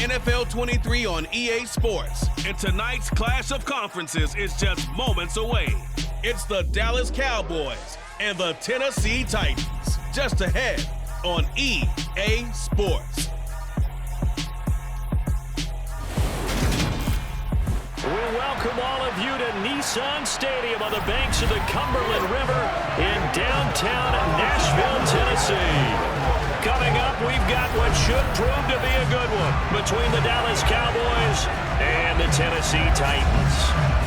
NFL 23 on EA Sports. And tonight's clash of conferences is just moments away. It's the Dallas Cowboys and the Tennessee Titans. Just ahead on EA Sports. We welcome all of you to Nissan Stadium on the banks of the Cumberland River in downtown Nashville, Tennessee. Coming up, we've got what should prove to be a good one between the Dallas Cowboys and the Tennessee Titans.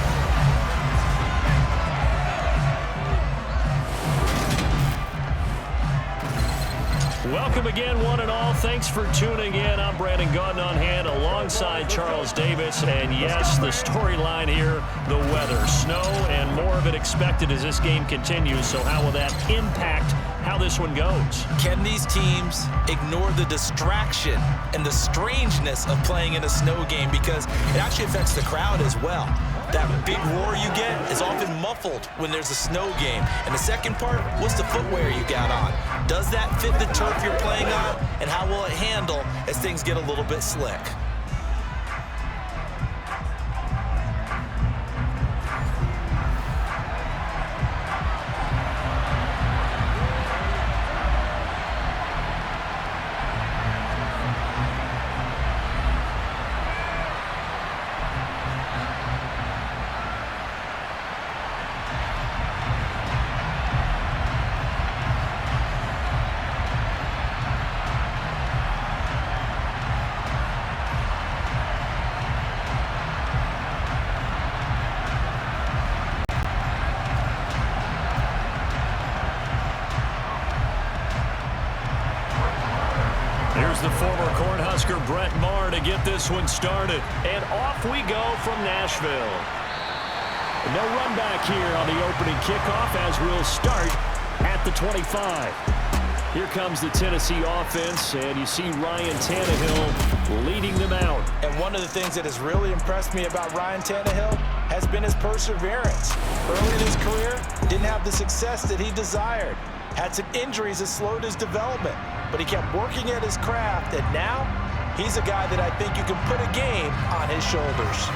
Welcome again, one and all. Thanks for tuning in. I'm Brandon Gaudin on hand alongside Charles Davis. And yes, the storyline here, the weather, snow, and more of it expected as this game continues. So how will that impact how this one goes? Can these teams ignore the distraction and the strangeness of playing in a snow game? Because it actually affects the crowd as well. That big roar you get is often muffled when there's a snow game. And the second part, what's the footwear you got on? Does that fit the turf you're playing on? And how will it handle as things get a little bit slick? Here's the former Cornhusker Brett Maher to get this one started. And off we go from Nashville. No run back here on the opening kickoff as we'll start at the 25. Here comes the Tennessee offense, and you see Ryan Tannehill leading them out. And one of the things that has really impressed me about Ryan Tannehill has been his perseverance. Early in his career, didn't have the success that he desired. Had some injuries that slowed his development, but he kept working at his craft, and now he's a guy that I think you can put a game on his shoulders.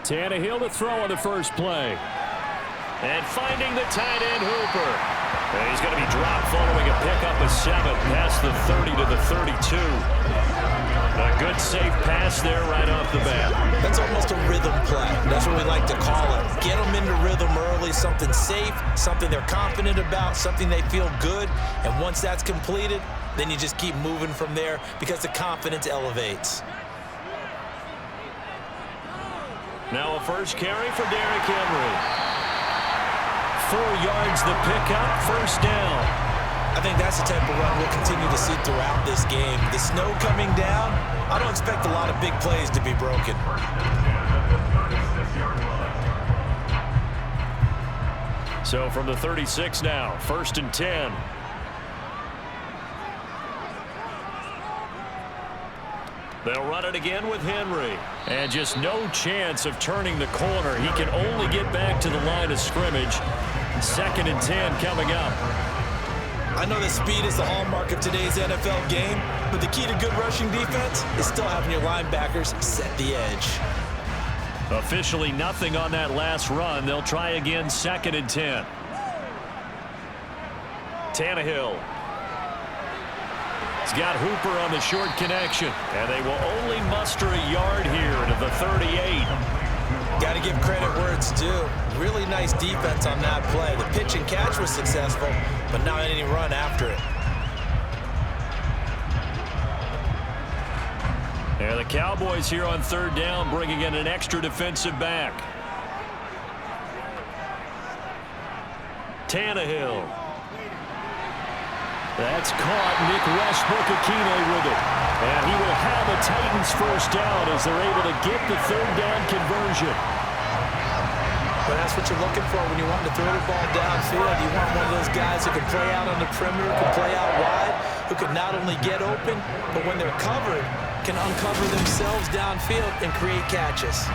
Tannehill to throw on the first play. And finding the tight end Hooper. And he's going to be dropped following a pickup of 7 past the 30 to the 32. A good safe pass there right off the bat. That's almost a rhythm play. That's what we like to call it. Get them into rhythm early, something safe, something they're confident about, something they feel good. And once that's completed, then you just keep moving from there because the confidence elevates. Now a first carry for Derrick Henry. 4 yards the pickup, first down. I think that's the type of run we'll continue to see throughout this game. The snow coming down, I don't expect a lot of big plays to be broken. So from the 36 now, 1st and 10. They'll run it again with Henry. And just no chance of turning the corner. He can only get back to the line of scrimmage. 2nd and 10 coming up. I know that speed is the hallmark of today's NFL game, but the key to good rushing defense is still having your linebackers set the edge. Officially nothing on that last run. They'll try again 2nd and 10. Tannehill. He's got Hooper on the short connection, and they will only muster a yard here to the 38. Got to give credit where it's due. Really nice defense on that play. The pitch and catch was successful, but not any run after it. And the Cowboys here on 3rd down, bringing in an extra defensive back. Tannehill. That's caught. Nick Westbrook-Akine with it. And he will have a Titans first down as they're able to get the 3rd down conversion. But that's what you're looking for when you want to throw the ball downfield. You want one of those guys who can play out on the perimeter, can play out wide, who can not only get open, but when they're covered, can uncover themselves downfield and create catches.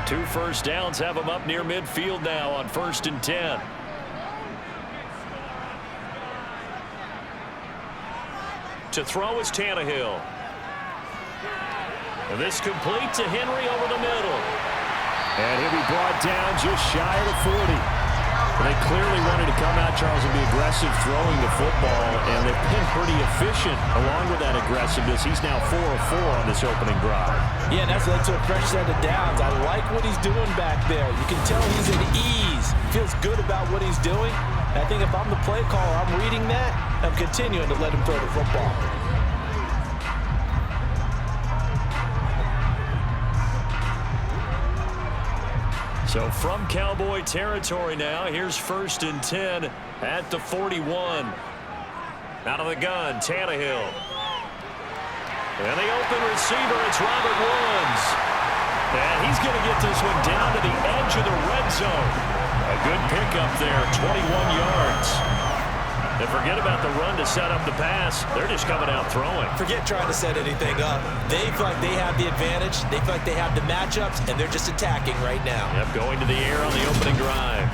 Two first downs have them up near midfield now on 1st and 10. To throw is Tannehill. And this complete to Henry over the middle. And he'll be brought down just shy of the 40. They clearly wanted to come out, Charles, and be aggressive throwing the football, and they've been pretty efficient along with that aggressiveness. He's now 4 of 4 on this opening drive. Yeah, and that's led to a fresh set of downs. I like what he's doing back there. You can tell he's at ease. Feels good about what he's doing. And I think if I'm the play caller, I'm reading that. I'm continuing to let him throw the football. So from Cowboy territory now, here's 1st and 10 at the 41. Out of the gun, Tannehill. And the open receiver, it's Robert Woods. And he's going to get this one down to the edge of the red zone. A good pickup there, 21 yards. And forget about the run to set up the pass. They're just coming out throwing. Forget trying to set anything up. They feel like they have the advantage. They feel like they have the matchups, and they're just attacking right now. Yep, going to the air on the opening drive.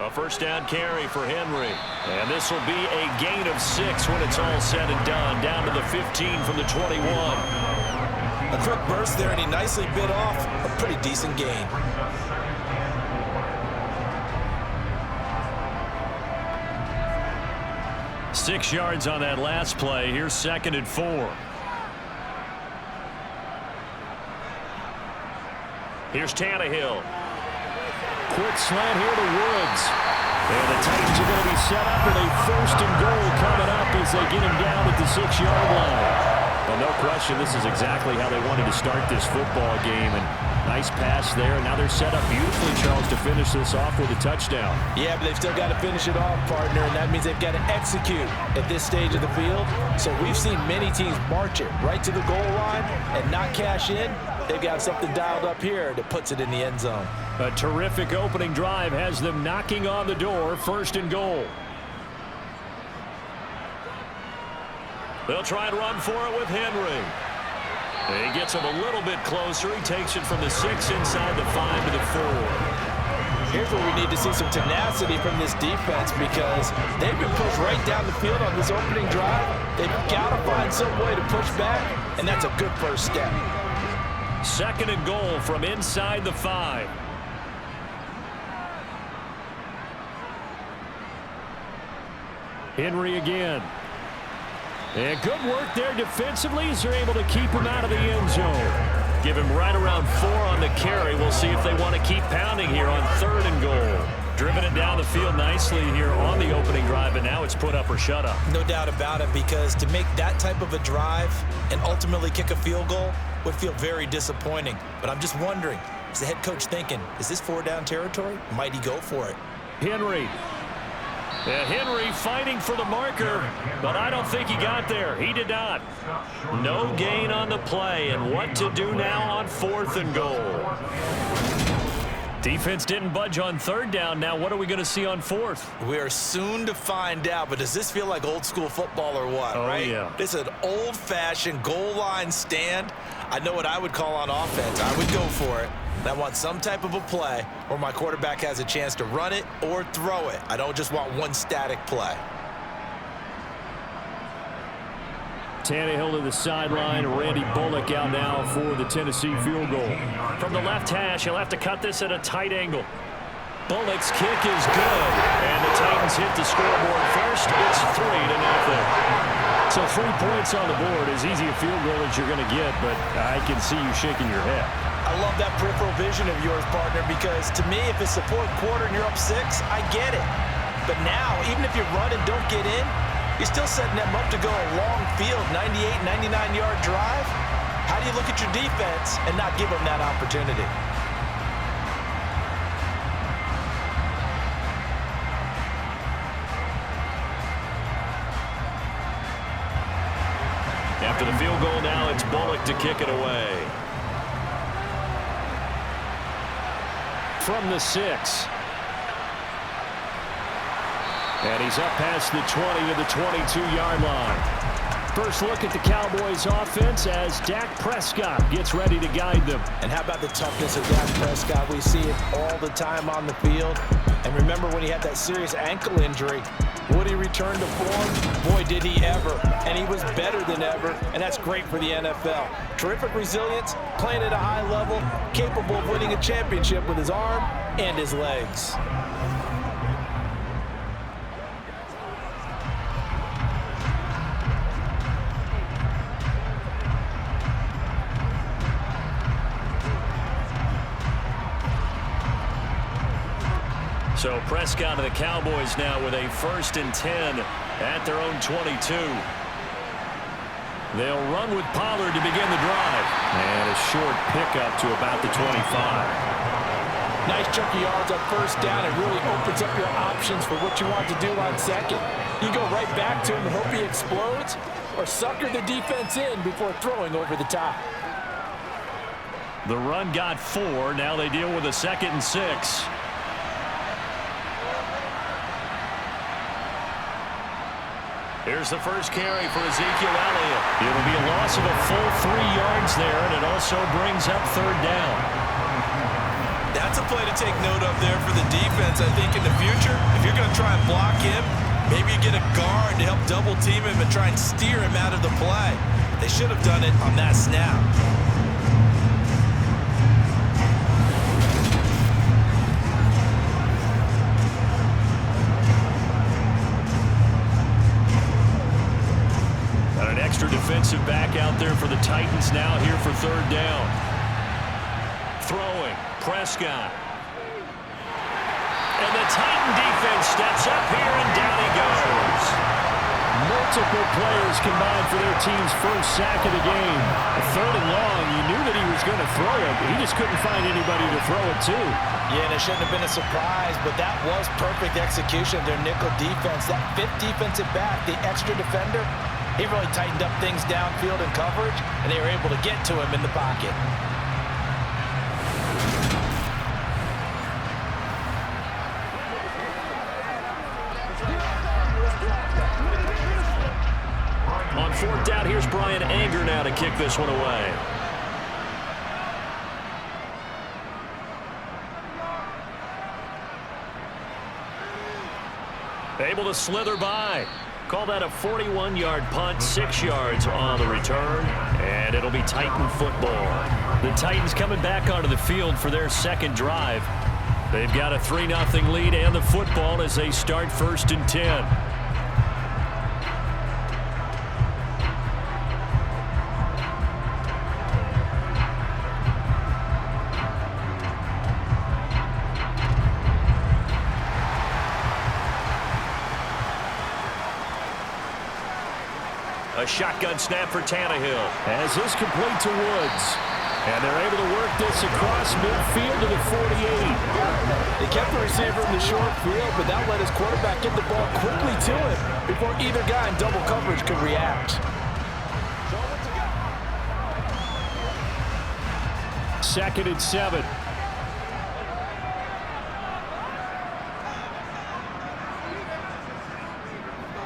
A first down carry for Henry. And this will be a gain of 6 when it's all said and done. Down to the 15 from the 21. A quick burst there, and he nicely bit off a pretty decent gain. Six yards on that last play. Here's 2nd and 4. Here's Tannehill. Quick slant here to Woods. And the Titans are going to be set up with a 1st and goal coming up as they get him down at the 6-yard line. Well, no question, this is exactly how they wanted to start this football game. And nice pass there. Now they're set up beautifully, Charles, to finish this off with a touchdown. Yeah, but they've still got to finish it off, partner, and that means they've got to execute at this stage of the field. So we've seen many teams march it right to the goal line and not cash in. They've got something dialed up here that puts it in the end zone. A terrific opening drive has them knocking on the door, 1st and goal. They'll try and run for it with Henry. He gets him a little bit closer. He takes it from the 6 inside the 5 to the 4. Here's where we need to see some tenacity from this defense because they've been pushed right down the field on this opening drive. They've got to find some way to push back, and that's a good first step. 2nd and goal from inside the 5. Henry again. And good work there defensively as they're able to keep him out of the end zone. Give him right around 4 on the carry. We'll see if they want to keep pounding here on 3rd and goal. Driven it down the field nicely here on the opening drive, and now it's put up or shut up. No doubt about it, because to make that type of a drive and ultimately kick a field goal would feel very disappointing. But I'm just wondering, is the head coach thinking, is this 4-down territory? Might he go for it? Henry. Yeah, Henry fighting for the marker, but I don't think he got there. He did not. No gain on the play, and what to do now on 4th and goal. Defense didn't budge on 3rd down. Now what are we going to see on 4th? We are soon to find out, but does this feel like old school football or what, right? Yeah. This is an old-fashioned goal line stand. I know what I would call on offense. I would go for it. And I want some type of a play where my quarterback has a chance to run it or throw it. I don't just want one static play. Tannehill to the sideline. Randy Bullock out now for the Tennessee field goal. From the left hash, he'll have to cut this at a tight angle. Bullock's kick is good, and the Titans hit the scoreboard first. It's 3-0. So 3 points on the board, as easy a field goal as you're going to get, but I can see you shaking your head. I love that peripheral vision of yours, partner, because to me, if it's the 4th quarter and you're up 6, I get it. But now, even if you run and don't get in, You're still setting them up to go a long field, 98, 99-yard drive. How do you look at your defense and not give them that opportunity? After the field goal now, it's Bullock to kick it away. From the 6. And he's up past the 20 to the 22-yard line. First look at the Cowboys offense as Dak Prescott gets ready to guide them. And how about the toughness of Dak Prescott? We see it all the time on the field. And remember when he had that serious ankle injury, would he return to form? Boy, did he ever. And he was better than ever, and that's great for the NFL. Terrific resilience, playing at a high level, capable of winning a championship with his arm and his legs. So Prescott and the Cowboys now with a 1st and 10 at their own 22. They'll run with Pollard to begin the drive. And a short pickup to about the 25. Nice chunky yards on 1st down. It really opens up your options for what you want to do on 2nd. You go right back to him and hope he explodes, or sucker the defense in before throwing over the top. The run got 4. Now they deal with a 2nd and 6. Here's the first carry for Ezekiel Elliott. It'll be a loss of a full 3 yards there, and it also brings up 3rd down. That's a play to take note of there for the defense, I think, in the future. If you're going to try and block him, maybe you get a guard to help double team him and try and steer him out of the play. They should have done it on that snap. Defensive back out there for the Titans now here for 3rd down. Throwing, Prescott. And the Titan defense steps up here, and down he goes. Multiple players combined for their team's first sack of the game. A 3rd and long, you knew that he was going to throw it, but he just couldn't find anybody to throw it to. Yeah, and it shouldn't have been a surprise, but that was perfect execution of their nickel defense. That 5th defensive back, the extra defender, he really tightened up things downfield in coverage, and they were able to get to him in the pocket. On 4th down, here's Brian Anger now to kick this one away. Able to slither by. Call that a 41-yard punt, 6 yards on the return, and it'll be Titan football. The Titans coming back onto the field for their 2nd drive. They've got a 3-0 lead and the football as they start 1st and 10. A shotgun snap for Tannehill. As this complete to Woods. And they're able to work this across midfield to the 48. They kept the receiver in the short field, but that let his quarterback get the ball quickly to him before either guy in double coverage could react. 2nd and 7.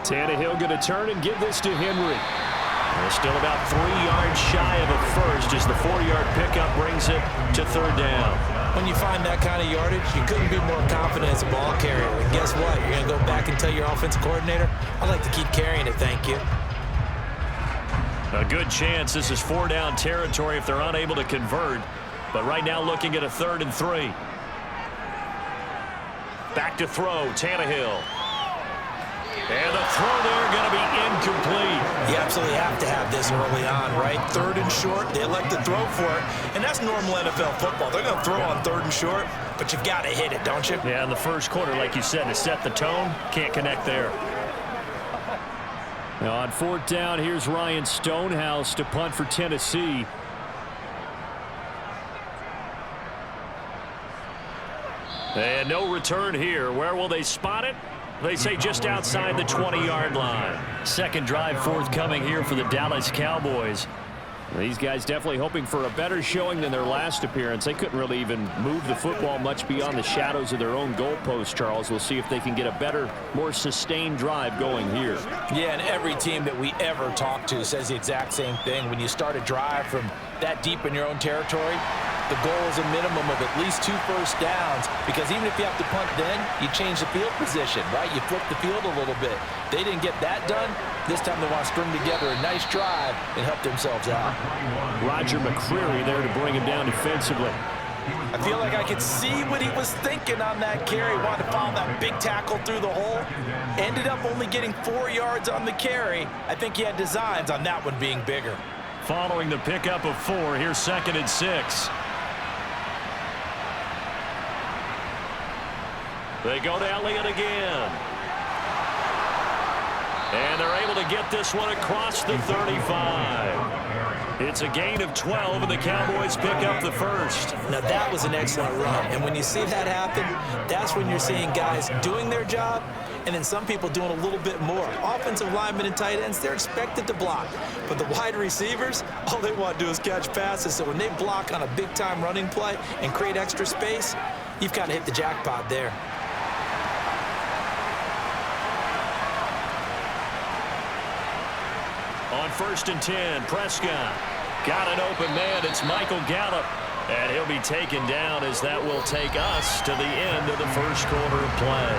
Tannehill going to turn and give this to Henry. They're still about 3 yards shy of a first as the 4-yard pickup brings it to 3rd down. When you find that kind of yardage, you couldn't be more confident as a ball carrier. And guess what? You're going to go back and tell your offensive coordinator, I'd like to keep carrying it, thank you. A good chance this is 4-down territory if they're unable to convert. But right now looking at a 3rd and 3. Back to throw, Tannehill. And the throw there going to be incomplete. You absolutely have to have this early on, right? 3rd and short, they elect to throw for it. And that's normal NFL football. They're going to throw on 3rd and short, but you've got to hit it, don't you? Yeah, in the first quarter, like you said, to set the tone, can't connect there. Now on 4th down, here's Ryan Stonehouse to punt for Tennessee. And no return here. Where will they spot it? They say just outside the 20-yard line. Second drive forthcoming here for the Dallas Cowboys. These guys definitely hoping for a better showing than their last appearance. They couldn't really even move the football much beyond the shadows of their own goalpost, Charles. We'll see if they can get a better, more sustained drive going here. Yeah, and every team that we ever talk to says the exact same thing. When you start a drive from that deep in your own territory, the goal is a minimum of at least 2 first downs, because even if you have to punt then, you change the field position, right? You flip the field a little bit. They didn't get that done. This time they want to string together a nice drive and help themselves out. Roger McCreary there to bring him down defensively. I feel like I could see what he was thinking on that carry. Wanted to follow that big tackle through the hole. Ended up only getting 4 yards on the carry. I think he had designs on that one being bigger. Following the pickup of 4, here's 2nd and 6. They go to Elliott again. And they're able to get this one across the 35. It's a gain of 12, and the Cowboys pick up the first. Now, that was an excellent run. And when you see that happen, that's when you're seeing guys doing their job, and then some people doing a little bit more. Offensive linemen and tight ends, they're expected to block. But the wide receivers, all they want to do is catch passes. So when they block on a big-time running play and create extra space, you've kind of hit the jackpot there. On 1st and 10, Prescott got an open man. It's Michael Gallup, and he'll be taken down as that will take us to the end of the first quarter of play.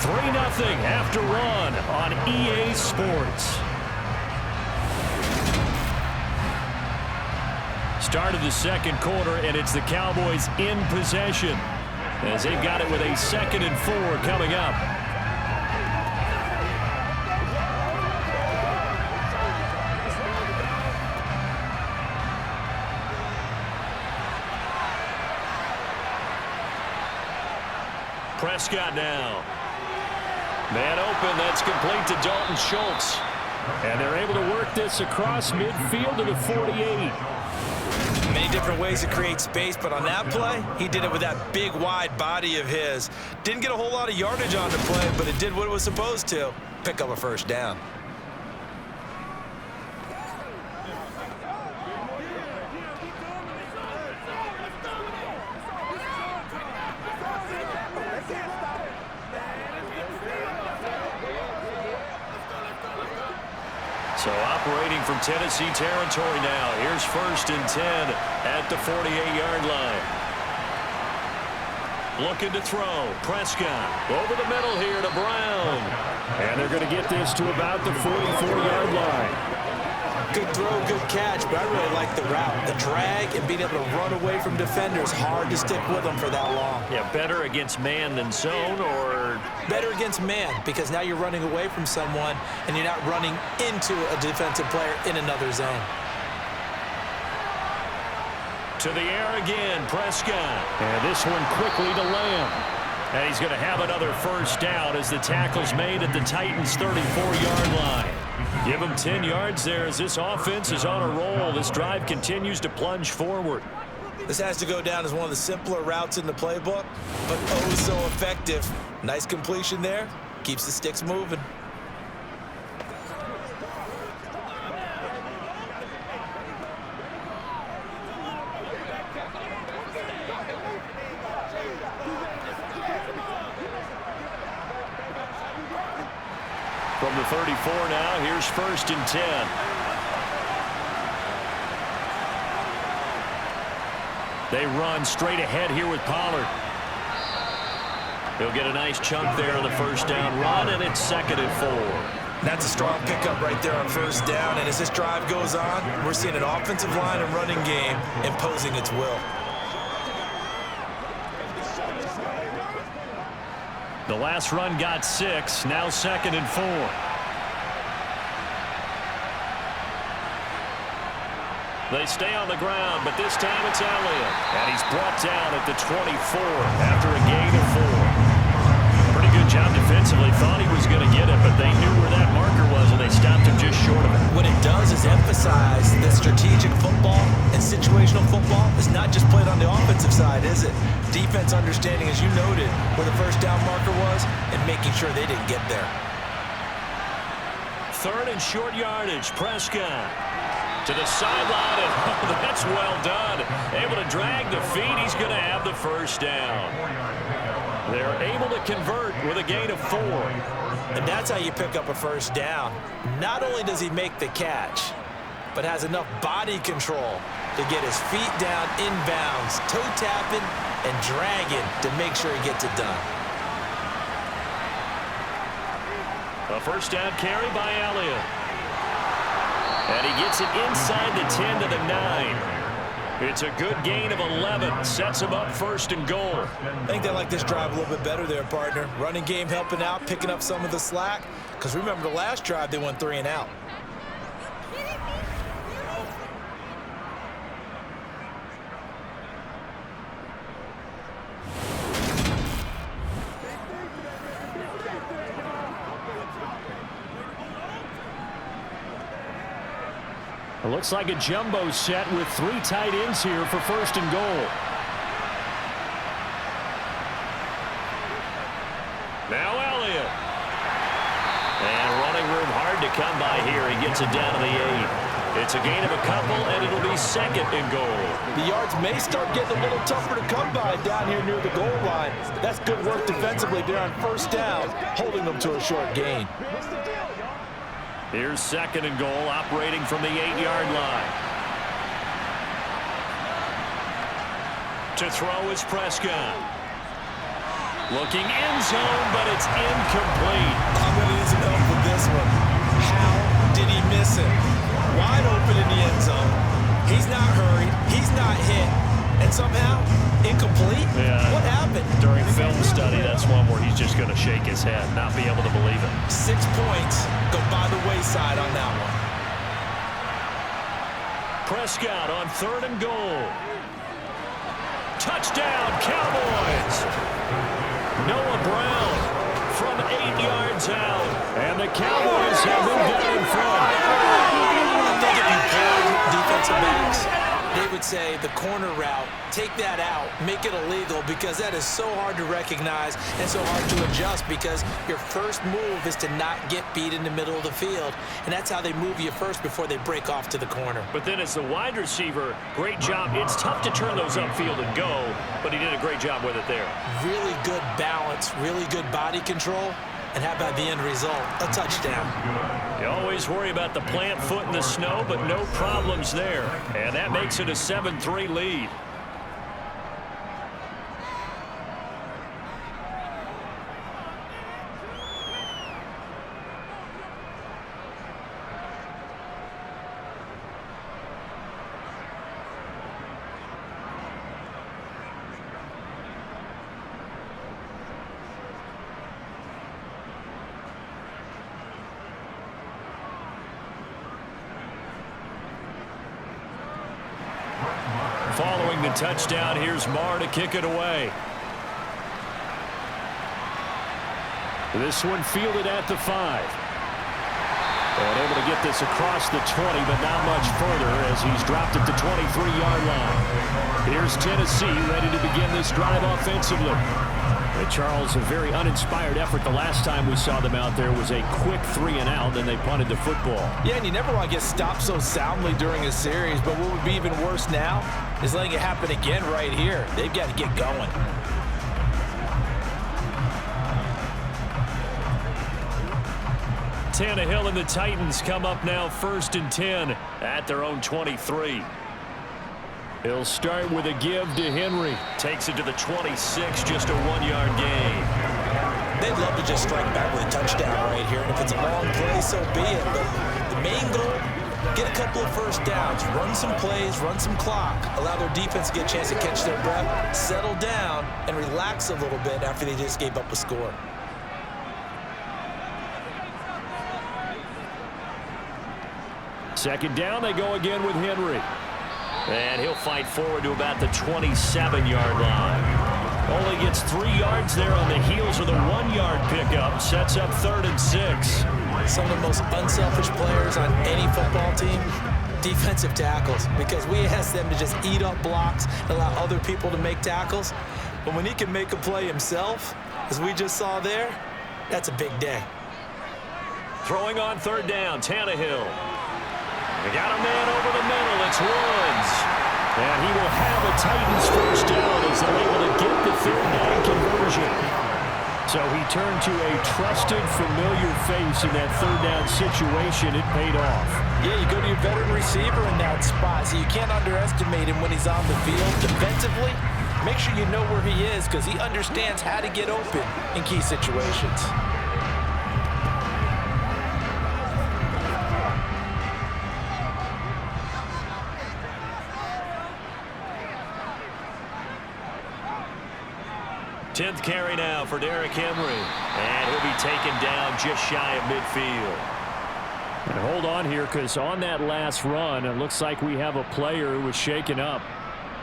3-0 after run on EA Sports. Start of the second quarter, and it's the Cowboys in possession as they've got it with a 2nd and 4 coming up. Prescott now. Man open, that's complete to Dalton Schultz. And they're able to work this across midfield to the 48. Many different ways to create space, but on that play, he did it with that big, wide body of his. Didn't get a whole lot of yardage on the play, but it did what it was supposed to. Pick up a first down. So operating from Tennessee territory now. Here's 1st and 10 at the 48-yard line. Looking to throw. Prescott over the middle here to Brown. And they're going to get this to about the 44-yard line. Good throw, good catch, but I really like the route. The drag and being able to run away from defenders, hard to stick with them for that long. Yeah, better against man than zone, or? Better against man, because now you're running away from someone and you're not running into a defensive player in another zone. To the air again, Prescott. And this one quickly to Lamb. And he's going to have another first down as the tackle's made at the Titans' 34-yard line. Give him 10 yards there as this offense is on a roll. This drive continues to plunge forward. This has to go down as one of the simpler routes in the playbook, but oh so effective. Nice completion there. Keeps the sticks moving. From the 34 now, here's 1st and 10. They run straight ahead here with Pollard. He'll get a nice chunk there on the first down run, and it's 2nd and 4. That's a strong pickup right there on first down, and as this drive goes on, we're seeing an offensive line and running game imposing its will. The last run got 6, now 2nd and 4. They stay on the ground, but this time it's Elliott. And he's brought down at the 24 after a gain of 4. Pretty good job defensively. Thought he was going to get it, but they knew where that marker was, and they stopped him Defense understanding, as you noted, where the first down marker was and making sure they didn't get there. Third and short yardage. Prescott to the sideline, and that's well done. Able to drag the feet. He's going to have the first down. They're able to convert with a gain of 4. And that's how you pick up a first down. Not only does he make the catch, but has enough body control to get his feet down inbounds, toe tapping and dragging to make sure he gets it done. A first down carry by Elliott. And he gets it inside the 10 to the 9. It's a good gain of 11. Sets him up first and goal. I think they like this drive a little bit better there, partner. Running game helping out, picking up some of the slack. Because remember the last drive, they went 3 and out. It looks like a jumbo set with 3 tight ends here for first and goal. Now Elliott. And running room hard to come by here. He gets it down to the 8. It's a gain of a couple, and it'll be second and goal. The yards may start getting a little tougher to come by down here near the goal line. That's good work defensively there on first down, holding them to a short gain. Here's second and goal, operating from the 8-yard line. To throw is Prescott. Looking end zone, but it's incomplete. I'm going to need some help with this one. How did he miss it? Wide open in the end zone. He's not hurried. He's not hit. And somehow, incomplete? Yeah. What happened? During film study, that's one where he's just going to shake his head, not be able to believe it. 6 points go by the wayside on that one. Prescott on third and goal. Touchdown, Cowboys! Noah Brown from 8 yards out. And the Cowboys have moved out in front. I think if you played defensive backs, they would say the corner route, take that out, make it illegal, because that is so hard to recognize and so hard to adjust, because your first move is to not get beat in the middle of the field, and that's how they move you first before they break off to the corner. But then as the wide receiver, great job. It's tough to turn those upfield and go, but he did a great job with it there. Really good balance, really good body control, and how about the end result? A touchdown. You always worry about the plant foot in the snow, but no problems there. And that makes it a 7-3 lead. Following the touchdown, here's Marr to kick it away. This one fielded at the 5. And able to get this across the 20, but not much further as he's dropped it to 23-yard line. Here's Tennessee ready to begin this drive offensively. And Charles, a very uninspired effort the last time we saw them out there was a quick 3-and-out, then they punted the football. Yeah, and you never want to get stopped so soundly during a series, but what would be even worse now is letting it happen again right here. They've got to get going. Tannehill and the Titans come up now 1st and 10 at their own 23. He'll start with a give to Henry. Takes it to the 26, just a 1-yard gain. They'd love to just strike back with a touchdown right here, and if it's a long play, so be it. But the main goal, get a couple of first downs, run some plays, run some clock, allow their defense to get a chance to catch their breath, settle down, and relax a little bit after they just gave up a score. Second down, they go again with Henry. And he'll fight forward to about the 27-yard line. Only gets 3 yards there on the heels of the 1-yard pickup. Sets up 3rd and 6. Some of the most unselfish players on any football team, defensive tackles, because we ask them to just eat up blocks and allow other people to make tackles. But when he can make a play himself, as we just saw there, that's a big day. Throwing on third down, Tannehill. They got a man over the middle. It's Woods. And he will have a Titans first down as they're able to get the third down conversion. So he turned to a trusted, familiar face in that third down situation. It paid off. Yeah, you go to your veteran receiver in that spot, so you can't underestimate him when he's on the field. Defensively, make sure you know where he is because he understands how to get open in key situations. Tenth carry now for Derrick Henry. And he'll be taken down just shy of midfield. And hold on here because on that last run, it looks like we have a player who was shaken up.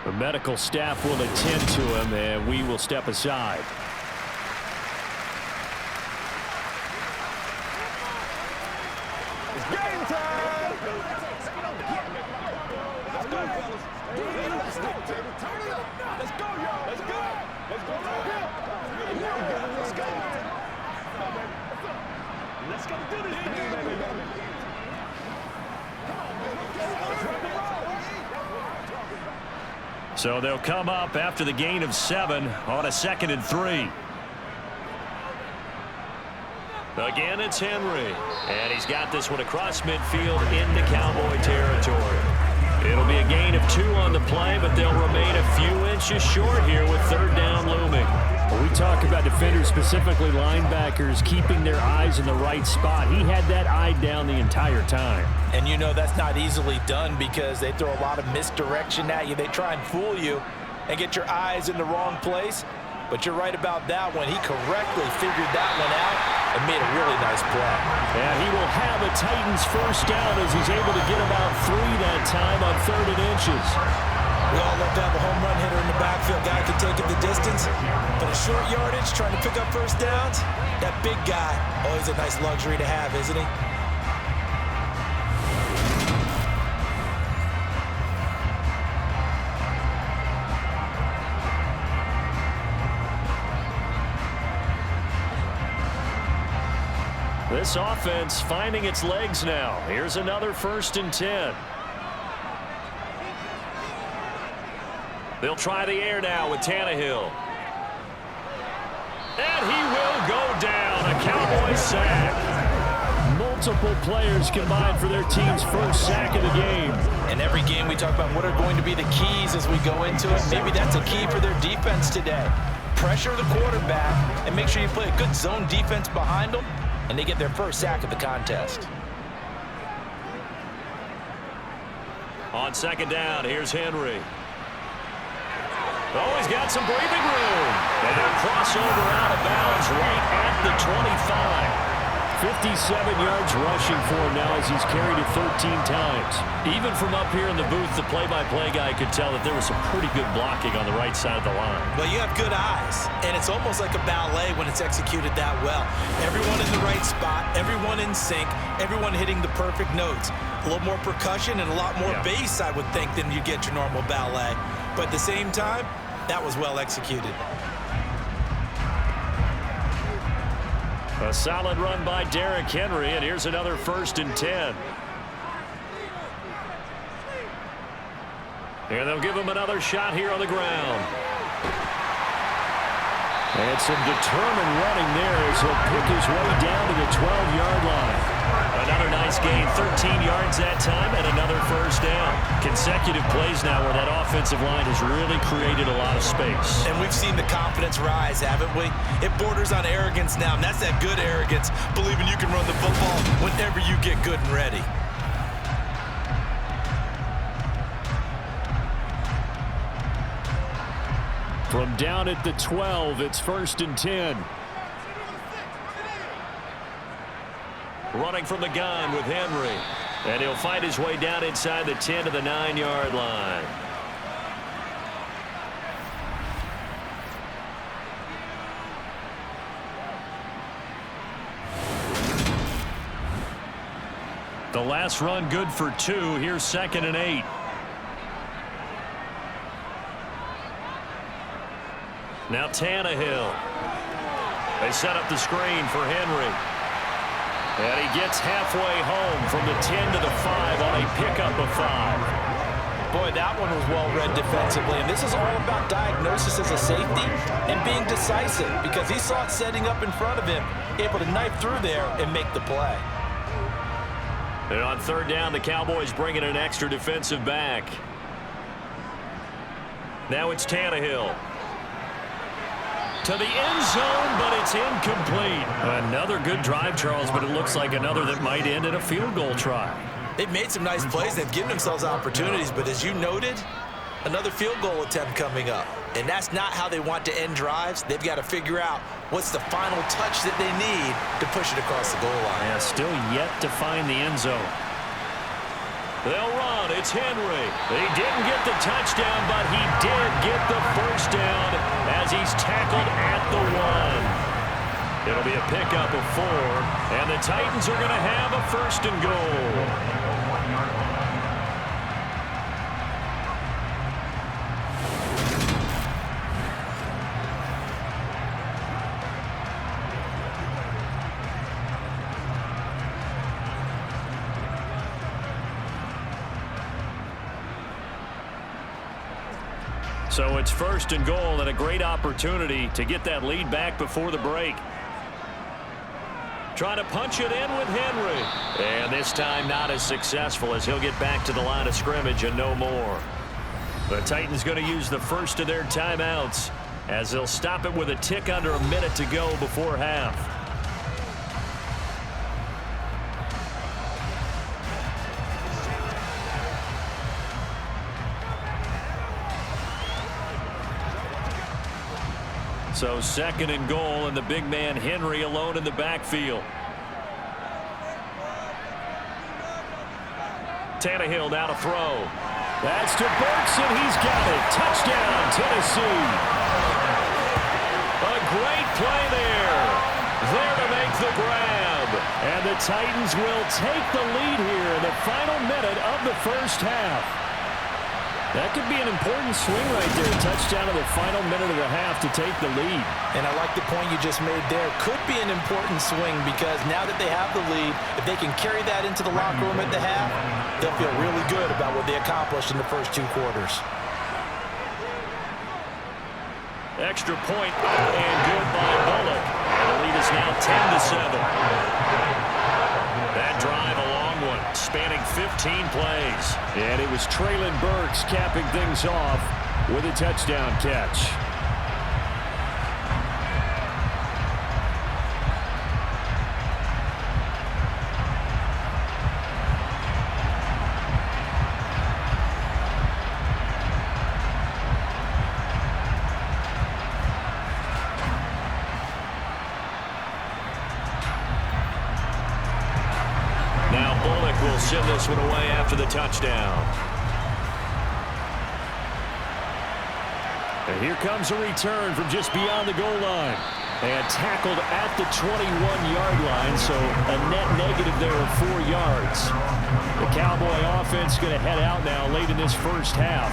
The medical staff will attend to him, and we will step aside. It's game time! Let's go, fellas. Turn it up. Let's go, y'all. Let's go. Let's go. Let's go. Let's go do this thing, baby. So they'll come up after the gain of 7 on a 2nd and 3. Again, it's Henry. And he's got this one across midfield into Cowboy territory. It'll be a gain of 2 on the play, but they'll remain a few inches short here with third down looming. When we talk about defenders, specifically linebackers, keeping their eyes in the right spot, he had that eye down the entire time. And you know that's not easily done because they throw a lot of misdirection at you. They try and fool you and get your eyes in the wrong place. But you're right about that one. He correctly figured that one out and made a really nice play. And he will have a Titans first down as he's able to get about 3 that time on 3rd and inches. We all love to have a home run hitter in the backfield. Guy can take it the distance. But a short yardage, trying to pick up first downs, that big guy, always a nice luxury to have, isn't he? This offense finding its legs now. Here's another 1st and 10. They'll try the air now with Tannehill. And he will go down. A Cowboys sack. Multiple players combined for their team's first sack of the game. In every game we talk about what are going to be the keys as we go into it. Maybe that's a key for their defense today. Pressure the quarterback and make sure you play a good zone defense behind them, and they get their first sack of the contest. On 2nd down, here's Henry. Oh, he's got some breathing room. And a crossover out of bounds right at the 25. 57 yards rushing for him now as he's carried it 13 times. Even from up here in the booth, the play-by-play guy could tell that there was some pretty good blocking on the right side of the line. Well, you have good eyes, and it's almost like a ballet when it's executed that well. Everyone in the right spot, everyone in sync, everyone hitting the perfect notes. A little more percussion and a lot more bass, I would think, than you get your normal ballet. But at the same time, that was well executed. A solid run by Derrick Henry, and here's another 1st and 10. And they'll give him another shot here on the ground. And some determined running there as he'll pick his way down to the 12-yard line. Another nice gain, 13 yards that time, and another first down. Consecutive plays now where that offensive line has really created a lot of space. And we've seen the confidence rise, haven't we? It borders on arrogance now, and that's that good arrogance, believing you can run the football whenever you get good and ready. From down at the 12, it's 1st and 10. Running from the gun with Henry. And he'll find his way down inside the 10 to the 9-yard line. The last run good for 2. Here's 2nd and 8. Now Tannehill. They set up the screen for Henry. And he gets halfway home from the 10 to the 5 on a pickup of 5. Boy, that one was well read defensively, and this is all about diagnosis as a safety and being decisive because he saw it setting up in front of him, able to knife through there and make the play. And on third down, the Cowboys bring in an extra defensive back. Now it's Tannehill. To the end zone, but it's incomplete. Another good drive, Charles, but it looks like another that might end in a field goal try. They've made some nice plays. They've given themselves opportunities, but as you noted, another field goal attempt coming up. And that's not how they want to end drives. They've got to figure out what's the final touch that they need to push it across the goal line. Yeah, still yet to find the end zone. They'll run. It's Henry. He didn't get the touchdown, but he did get the first down as he's tackled at the 1. It'll be a pickup of 4, and the Titans are going to have a first and goal. So it's first and goal and a great opportunity to get that lead back before the break. Trying to punch it in with Henry. And this time not as successful as he'll get back to the line of scrimmage and no more. The Titans going to use the first of their timeouts as they'll stop it with a tick under a minute to go before half. So second and goal, and the big man Henry alone in the backfield. Tannehill now to throw. That's to Burks, and he's got it. Touchdown, Tennessee. A great play there. There to make the grab. And the Titans will take the lead here in the final minute of the first half. That could be an important swing right there. Touchdown in the final minute of the half to take the lead. And I like the point you just made there. Could be an important swing because now that they have the lead, if they can carry that into the locker room at the half, they'll feel really good about what they accomplished in the first 2 quarters. Extra point up and good by Bullock. And the lead is now 10-7. That drive, a long one, spanning 15 plays. And it was Treylon Burks capping things off with a touchdown catch. Send this one away after the touchdown. And here comes a return from just beyond the goal line. And tackled at the 21-yard line, so a net negative there of 4 yards. The Cowboy offense going to head out now late in this first half.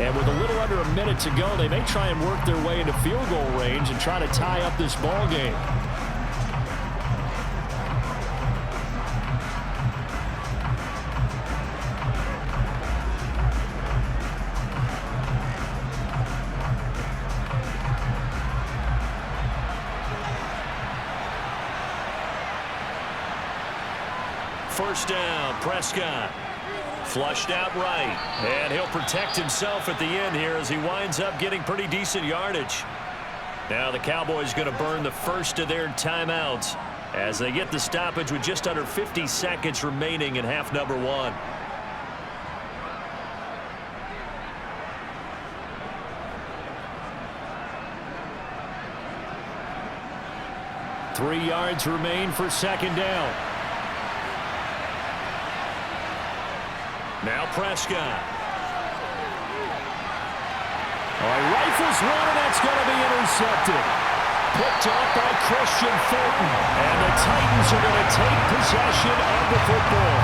And with a little under a minute to go, they may try and work their way into field goal range and try to tie up this ball game. First down, Prescott. Flushed out right. And he'll protect himself at the end here as he winds up getting pretty decent yardage. Now the Cowboys going to burn the first of their timeouts as they get the stoppage with just under 50 seconds remaining in half number 1. Three yards remain for second down. Now Prescott. Rifles one, and that's going to be intercepted. Picked up by Christian Fulton. And the Titans are going to take possession of the football.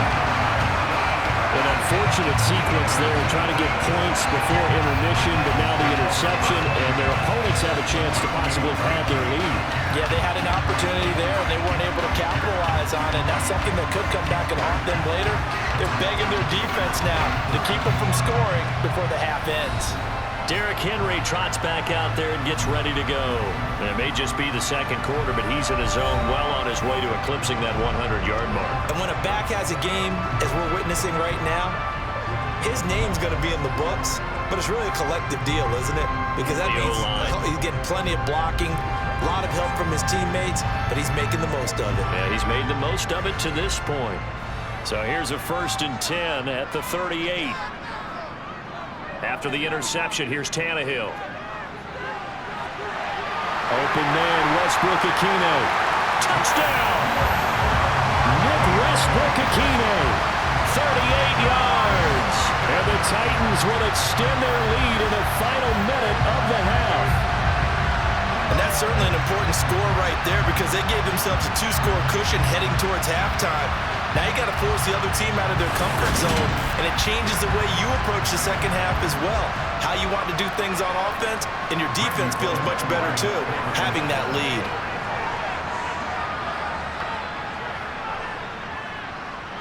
An unfortunate sequence there, trying to get points before intermission, but now the interception, and their opponents have a chance to possibly pad their lead. Yeah, they had an opportunity there, and they weren't able to capitalize on it. That's something that could come back and haunt them later. They're begging their defense now to keep them from scoring before the half ends. Derrick Henry trots back out there and gets ready to go. And it may just be the second quarter, but he's in his zone, well on his way to eclipsing that 100-yard mark. And when a back has a game, as we're witnessing right now, his name's going to be in the books, but it's really a collective deal, isn't it? Because that means he's getting plenty of blocking, a lot of help from his teammates, but he's making the most of it. Yeah, he's made the most of it to this point. So here's a 1st and 10 at the 38. After the interception, here's Tannehill. Open man, Westbrook-Ikhine. Touchdown! Nick Westbrook-Ikhine, 38 yards. And the Titans will extend their lead in the final minute of the half. And that's certainly an important score right there because they gave themselves a 2-score cushion heading towards halftime. Now you got to force the other team out of their comfort zone, and it changes the way you approach the second half as well. How you want to do things on offense, and your defense feels much better too, having that lead.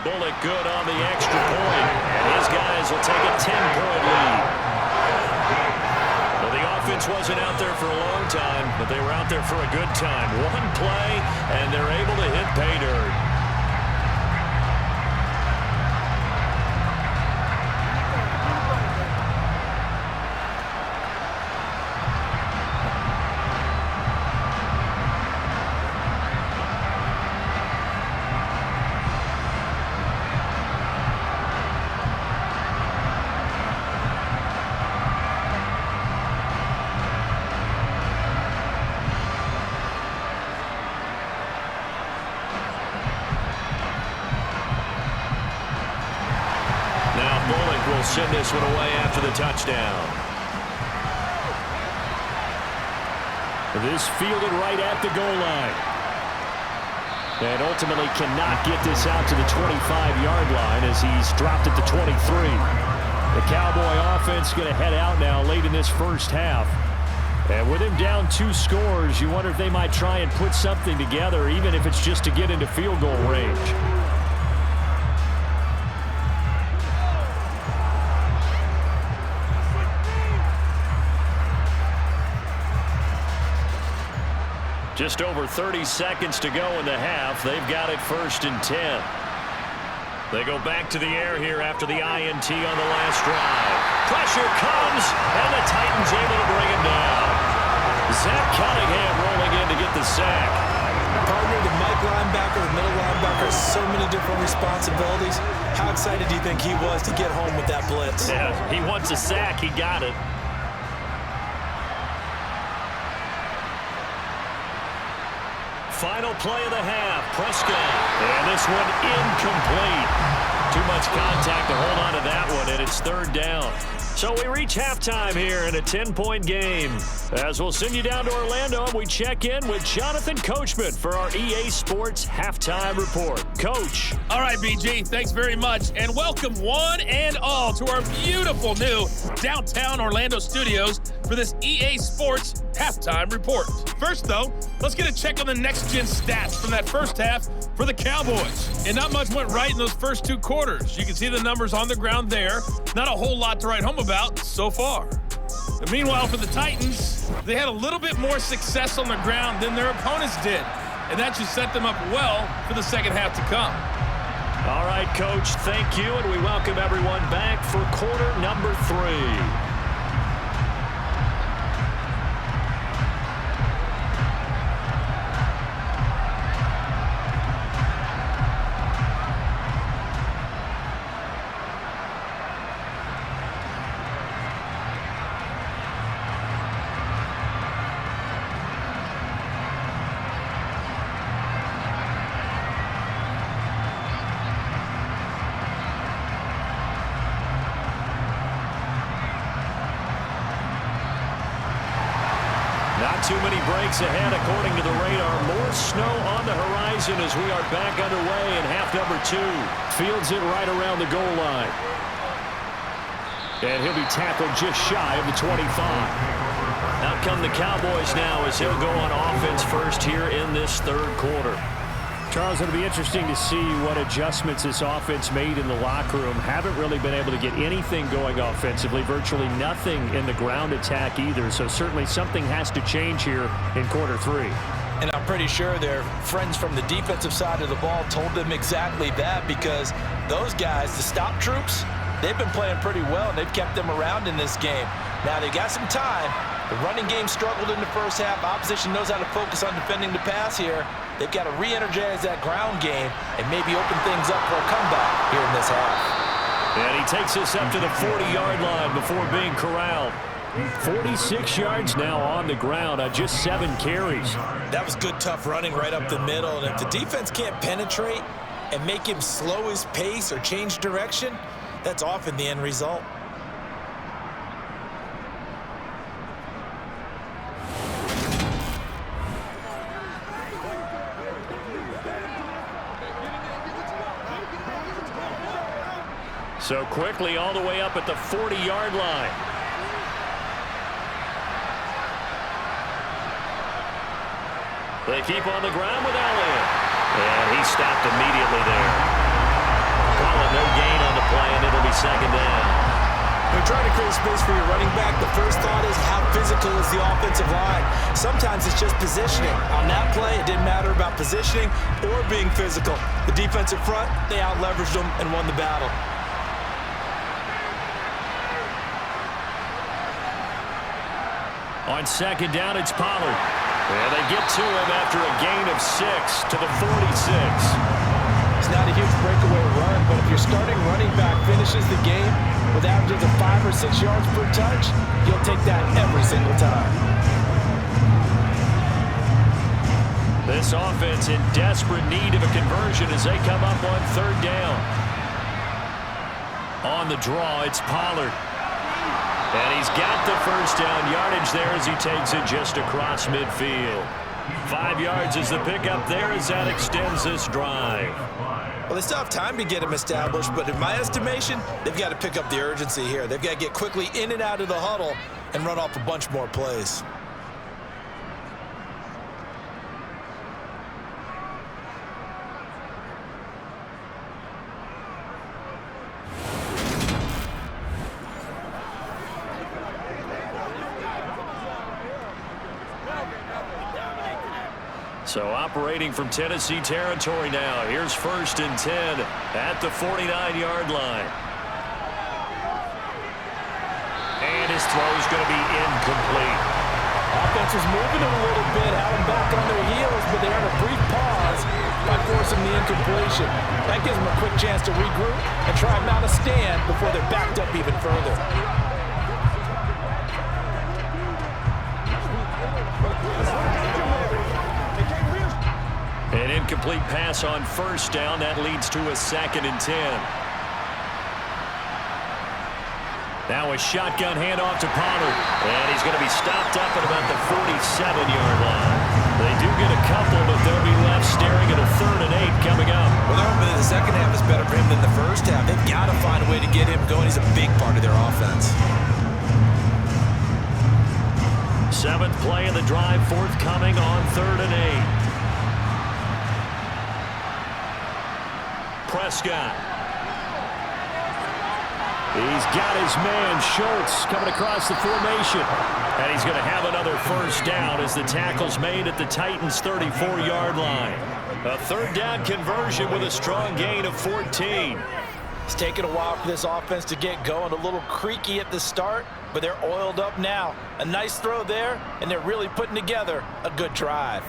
Bullock good on the extra point, and his guys will take a 10-point lead. Well, the offense wasn't out there for a long time, but they were out there for a good time. One play, and they're able to hit pay dirt. Send this one away after the touchdown. This fielded right at the goal line. And ultimately cannot get this out to the 25-yard line as he's dropped at the 23. The Cowboy offense going to head out now late in this first half. And with him down 2 scores, you wonder if they might try and put something together, even if it's just to get into field goal range. Just over 30 seconds to go in the half. They've got it 1st and 10. They go back to the air here after the INT on the last drive. Pressure comes, and the Titans able to bring him down. Zach Cunningham rolling in to get the sack. Partner, the Mike linebacker, the middle linebacker, so many different responsibilities. How excited do you think he was to get home with that blitz? Yeah, he wants a sack. He got it. Final play of the half, Prescott. And this one incomplete. Too much contact to hold on to that one, and it's 3rd down. So we reach halftime here in a 10-point game. As we'll send you down to Orlando, and we check in with Jonathan Coachman for our EA Sports Halftime Report. Coach. All right, BG, thanks very much. And welcome one and all to our beautiful new downtown Orlando studios for this EA Sports Halftime Report. First, though, let's get a check on the next-gen stats from that first half for the Cowboys. And not much went right in those first 2 quarters. You can see the numbers on the ground there. Not a whole lot to write home about so far. And meanwhile, for the Titans, they had a little bit more success on the ground than their opponents did. And that should set them up well for the second half to come. All right, Coach, thank you, and we welcome everyone back for quarter number 3. Not too many breaks ahead according to the radar. More snow on the horizon as we are back underway in half number 2. Fields it right around the goal line. And he'll be tackled just shy of the 25. Out come the Cowboys now as he'll go on offense first here in this third quarter. Charles, it'll be interesting to see what adjustments this offense made in the locker room. Haven't really been able to get anything going offensively, virtually nothing in the ground attack either. So certainly something has to change here in quarter 3. And I'm pretty sure their friends from the defensive side of the ball told them exactly that, because those guys, the stop troops, they've been playing pretty well, and they've kept them around in this game. Now, they got some time. The running game struggled in the first half. Opposition knows how to focus on defending the pass here. They've got to re-energize that ground game and maybe open things up for a comeback here in this half. And he takes us up to the 40-yard line before being corralled. 46 yards now on the ground on just 7 carries. That was good, tough running right up the middle. And if the defense can't penetrate and make him slow his pace or change direction, that's often the end result. So quickly all the way up at the 40-yard line. They keep on the ground with Elliott. And he stopped immediately there. Call it no gain on the play, and it'll be second down. When you're trying to create space for your running back, the first thought is how physical is the offensive line. Sometimes it's just positioning. On that play, it didn't matter about positioning or being physical. The defensive front, they out-leveraged them and won the battle. On second down, it's Pollard. And they get to him after a gain of 6 to the 46. It's not a huge breakaway run, but if your starting running back finishes the game with averages of 5 or 6 yards per touch, you'll take that every single time. This offense in desperate need of a conversion as they come up on third down. On the draw, it's Pollard. And he's got the first down yardage there as he takes it just across midfield. 5 yards is the pickup there as that extends this drive. Well, they still have time to get him established, but in my estimation, they've got to pick up the urgency here. They've got to get quickly in and out of the huddle and run off a bunch more plays. So operating from Tennessee territory now. Here's 1st and 10 at the 49-yard line. And his throw is going to be incomplete. Offense was moving a little bit, had them back on their heels, but they earned a brief pause by forcing the incompletion. That gives them a quick chance to regroup and try and mount a stand before they're backed up even further. An incomplete pass on 1st down. That leads to a 2nd and 10. Now a shotgun handoff to Pollard. And he's going to be stopped up at about the 47-yard line. They do get a couple, but they'll be left staring at a 3rd and 8 coming up. Well, they're hoping that the second half is better for him than the first half. They've got to find a way to get him going. He's a big part of their offense. 7th play of the drive forthcoming on 3rd and 8. Prescott. He's got his man, Schultz, coming across the formation. And he's going to have another first down as the tackle's made at the Titans' 34-yard line. A 3rd down conversion with a strong gain of 14. It's taken a while for this offense to get going. A little creaky at the start, but they're oiled up now. A nice throw there, and they're really putting together a good drive.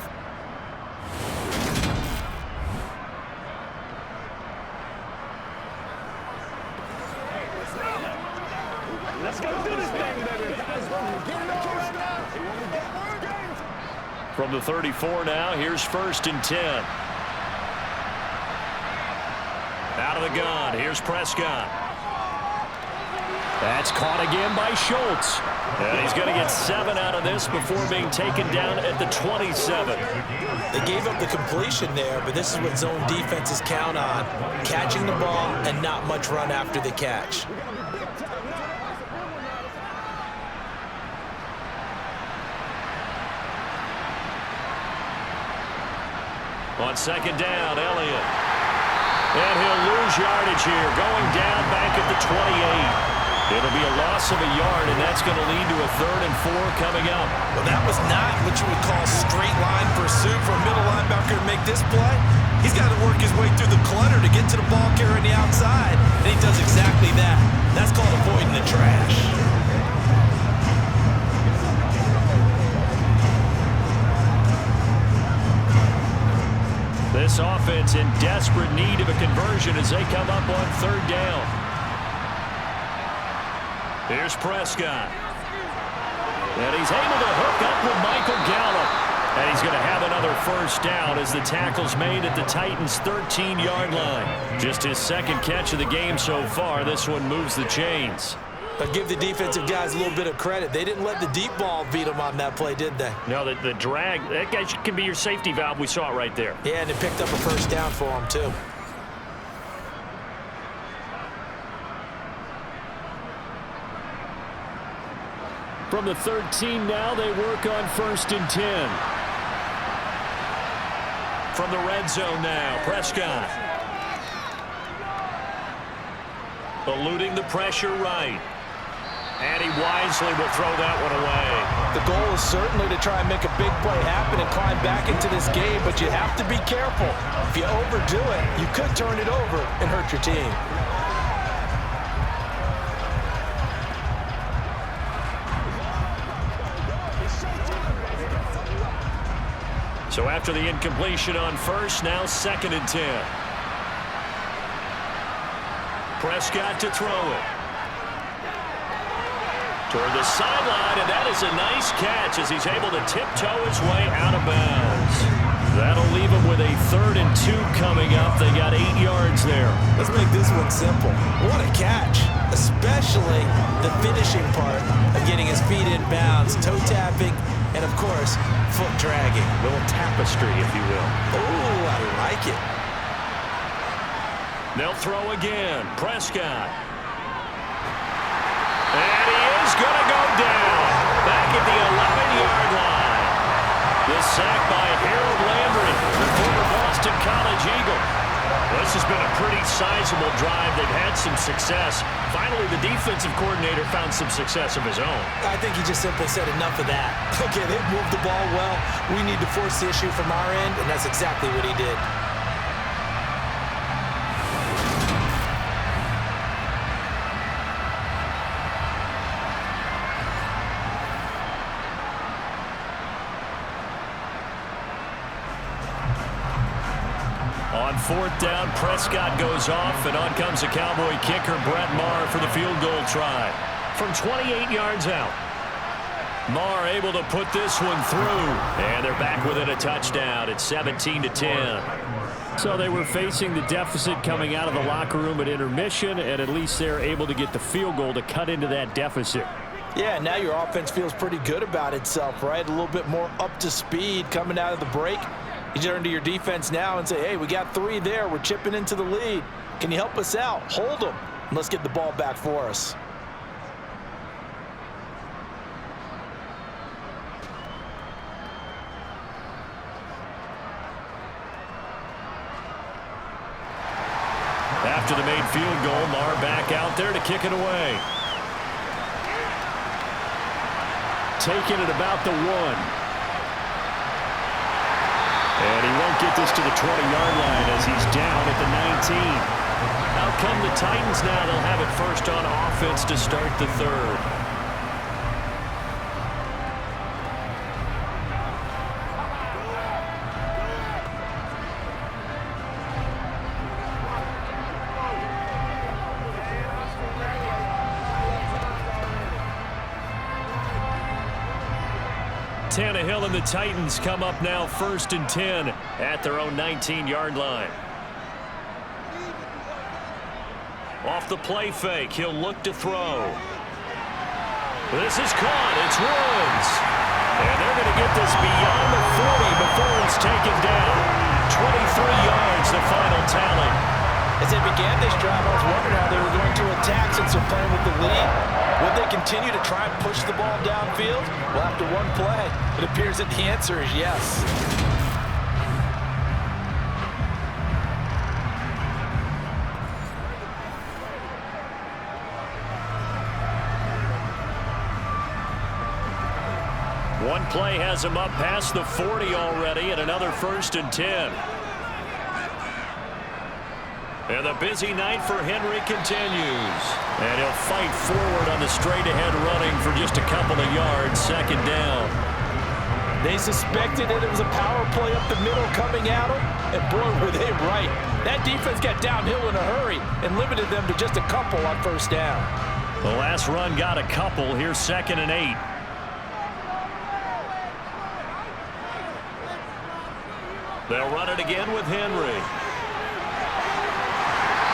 Let's go do this thing, baby. From the 34 now, here's 1st and 10. Out of the gun, here's Prescott. That's caught again by Schultz. And he's going to get 7 out of this before being taken down at the 27. They gave up the completion there, but this is what zone defenses count on. Catching the ball and not much run after the catch. On second down, Elliott. And he'll lose yardage here, going down back at the 28. It'll be a loss of a yard, and that's going to lead to a 3rd and 4 coming up. Well, that was not what you would call straight line pursuit for a middle linebacker to make this play. He's got to work his way through the clutter to get to the ball carrier on the outside, and he does exactly that. That's called avoiding the trash. This offense in desperate need of a conversion as they come up on 3rd down. Here's Prescott. And he's able to hook up with Michael Gallup. And he's going to have another 1st down as the tackle's made at the Titans' 13-yard line. Just his 2nd catch of the game so far. This one moves the chains. I'll give the defensive guys a little bit of credit. They didn't let the deep ball beat them on that play, did they? No, the drag, that guy can be your safety valve. We saw it right there. Yeah, and it picked up a 1st down for him, too. From the 13 now, they work on 1st and 10. From the red zone now, Prescott. Eluding the pressure right. And he wisely will throw that one away. The goal is certainly to try and make a big play happen and climb back into this game, but you have to be careful. If you overdo it, you could turn it over and hurt your team. So after the incompletion on 1st, now 2nd and 10. Prescott to throw it. Toward the sideline, and that is a nice catch as he's able to tiptoe his way out of bounds. That'll leave him with a 3rd and 2 coming up. They got 8 yards there. Let's make this one simple. What a catch, especially the finishing part of getting his feet in bounds, toe tapping, and of course, foot dragging. A little tapestry, if you will. Oh, I like it. They'll throw again. Prescott. And he is going to go down back at the 11-yard line. The sack by Harold Landry, the former Boston College Eagle. This has been a pretty sizable drive. They've had some success. Finally, the defensive coordinator found some success of his own. I think he just simply said enough of that. Okay, they've moved the ball well. We need to force the issue from our end, and that's exactly what he did. On 4th down, Prescott goes off, and on comes the Cowboy kicker, Brett Maher, for the field goal try. From 28 yards out. Maher able to put this one through, and they're back within a touchdown. It's 17-10. So they were facing the deficit coming out of the locker room at intermission, and at least they're able to get the field goal to cut into that deficit. Yeah, now your offense feels pretty good about itself, right? A little bit more up to speed coming out of the break. You turn to your defense now and say, hey, we got 3 there. We're chipping into the lead. Can you help us out? Hold them. And let's get the ball back for us. After the made field goal, Maher back out there to kick it away. Taking it about the 1. And he won't get this to the 20-yard line as he's down at the 19. Out come the Titans now. They'll have it 1st on offense to start the 3rd. Tannehill and the Titans come up now 1st and 10 at their own 19-yard line. Off the play fake, he'll look to throw. This is caught. It's Woods. And they're going to get this beyond the 40 before it's taken down. 23 yards, the final tally. As they began this drive, I was wondering how they were going to attack since they're playing with the lead. Would they continue to try and push the ball downfield? Well, after one play, it appears that the answer is yes. One play has him up past the 40 already, and another 1st and 10. And the busy night for Henry continues. And he'll fight forward on the straight-ahead running for just a couple of yards, 2nd down. They suspected that it was a power play up the middle coming at them, and boy, were they right. That defense got downhill in a hurry and limited them to just a couple on 1st down. The last run got a couple. Here's 2nd and 8. They'll run it again with Henry.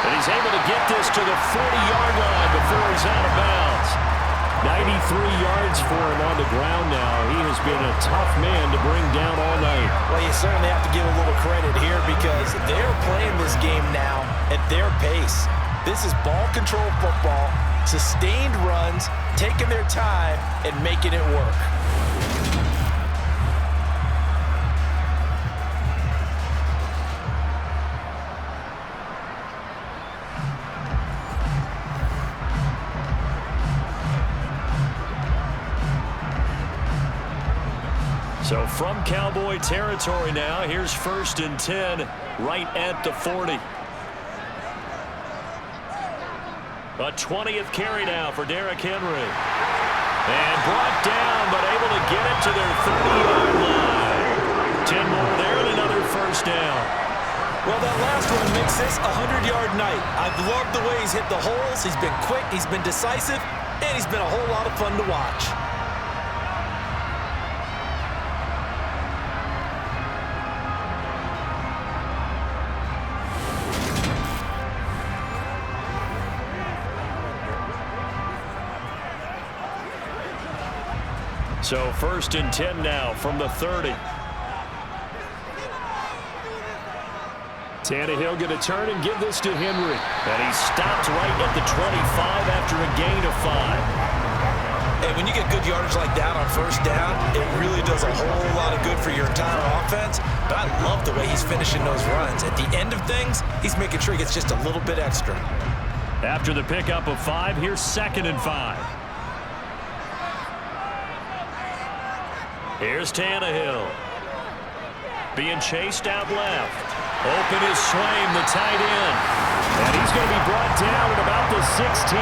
And he's able to get this to the 40-yard line before he's out of bounds. 93 yards for him on the ground now. He has been a tough man to bring down all night. Well, you certainly have to give a little credit here because they're playing this game now at their pace. This is ball control football, sustained runs, taking their time, and making it work. So from Cowboy territory now, here's 1st and 10 right at the 40. A 20th carry now for Derrick Henry. And brought down, but able to get it to their 30-yard line. 10 more there and another 1st down. Well, that last one makes this a 100-yard night. I've loved the way he's hit the holes. He's been quick, he's been decisive, and he's been a whole lot of fun to watch. So 1st and 10 now from the 30. Tannehill going to turn and give this to Henry. And he stopped right at the 25 after a gain of 5. Hey, when you get good yardage like that on 1st down, it really does a whole lot of good for your entire offense. But I love the way he's finishing those runs. At the end of things, he's making sure he gets just a little bit extra. After the pickup of 5, here's 2nd and 5. Here's Tannehill. Being chased out left. Open is Swaim, the tight end. And he's going to be brought down at about the 16.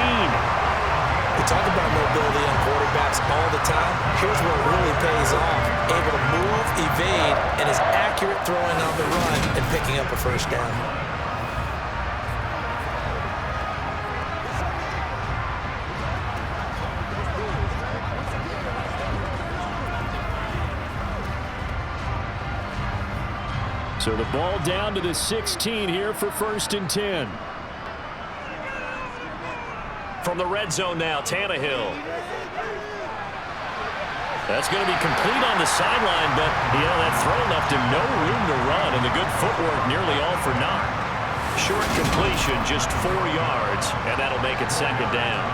We talk about mobility on quarterbacks all the time. Here's where it really pays off. Able to move, evade, and is accurate throwing on the run and picking up a 1st down. So the ball down to the 16 here for 1st and 10. From the red zone now, Tannehill. That's going to be complete on the sideline, but, that throw left him no room to run, and the good footwork nearly all for naught. Short completion, just 4 yards, and that'll make it 2nd down.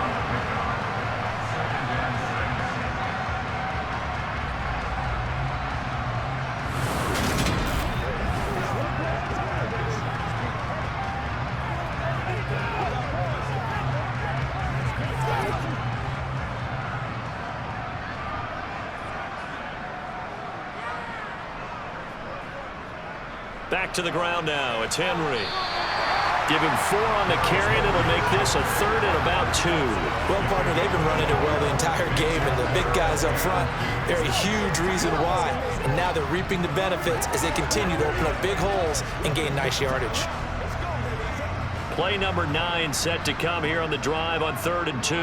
Back to the ground now. It's Henry. Give him 4 on the carry, and it'll make this a 3rd and about 2. Well, partner, they've been running it well the entire game, and the big guys up front, they're a huge reason why. And now they're reaping the benefits as they continue to open up big holes and gain nice yardage. Play number 9 set to come here on the drive on 3rd and 2.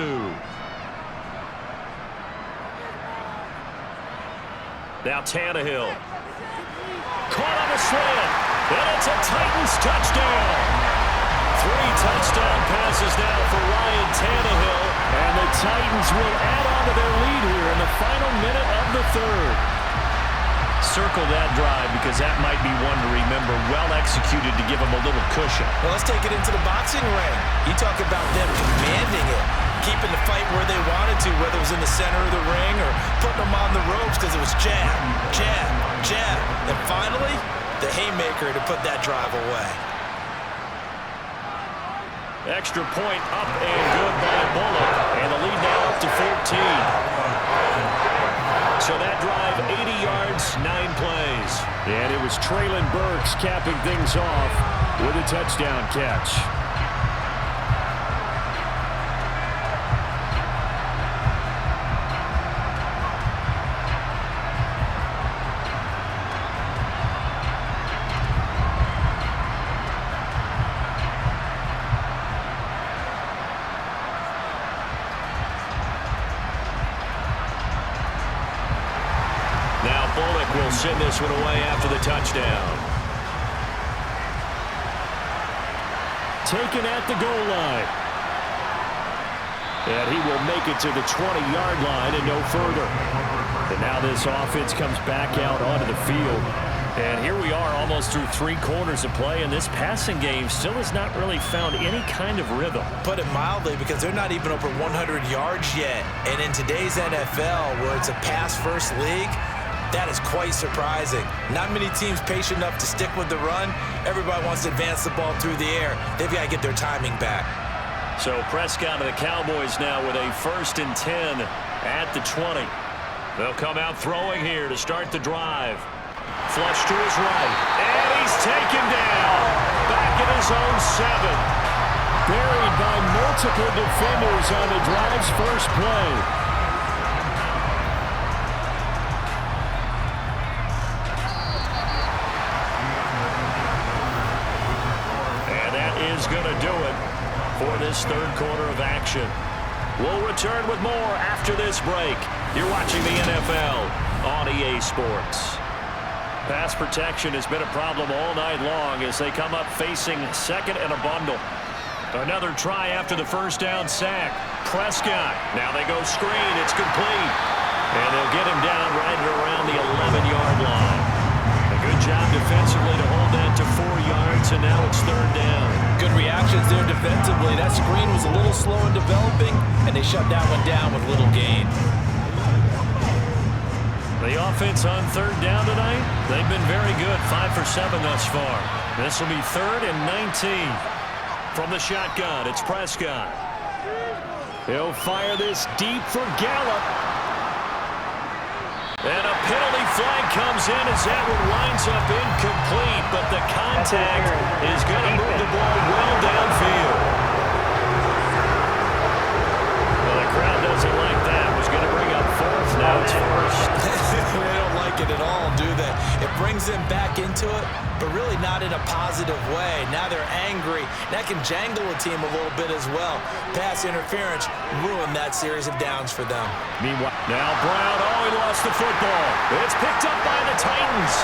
Now Tannehill. Caught on a slant, and it's a Titans touchdown. 3 touchdown passes now for Ryan Tannehill, and the Titans will add on to their lead here in the final minute of the third. Circle that drive because that might be one to remember. Well executed to give them a little cushion. Well, let's take it into the boxing ring. You talk about them commanding it, keeping the fight where they wanted to, whether it was in the center of the ring or putting them on the ropes because it was jab, jab, jab. And finally, the haymaker to put that drive away. Extra point up and good by Bullock. And the lead now up to 14. So that drive, 80 yards, 9 plays. And it was Traylon Burks capping things off with a touchdown catch. Bullock will send this one away after the touchdown. Taken at the goal line. And he will make it to the 20-yard line and no further. And now this offense comes back out onto the field. And here we are almost through 3 quarters of play, and this passing game still has not really found any kind of rhythm. Put it mildly, because they're not even over 100 yards yet. And in today's NFL, where it's a pass-first league, that is quite surprising. Not many teams patient enough to stick with the run. Everybody wants to advance the ball through the air. They've got to get their timing back. So Prescott and the Cowboys now with a 1st and 10 at the 20. They'll come out throwing here to start the drive. Flush to his right. And he's taken down. Back in his own 7. Buried by multiple defenders on the drive's first play. Is going to do it for this 3rd quarter of action. We'll return with more after this break. You're watching the NFL on EA Sports. Pass protection has been a problem all night long as they come up facing 2nd and a bundle. Another try after the 1st down sack. Prescott. Now they go screen. It's complete. And they'll get him down right around the 11-yard line. A good job defensively to hold that to 4 yards, and now it's 3rd down. Good reactions there defensively. That screen was a little slow in developing, and they shut that one down with little gain. The offense on 3rd down tonight, they've been very good. 5 for 7 thus far. This will be 3rd and 19. From the shotgun, it's Prescott. He'll fire this deep for Gallup. And a penalty flag comes in as that one winds up incomplete, but the contact is going to move the ball well downfield. Well, the crowd doesn't like that. It was going to bring up 4th. Now it's 1st. They don't like it at all, do they? It brings them back into it, but really not in a positive way. Now they're angry. That can jangle a team a little bit as well. Pass interference ruined that series of downs for them. Meanwhile, now Brown, he lost the football. It's picked up by the Titans.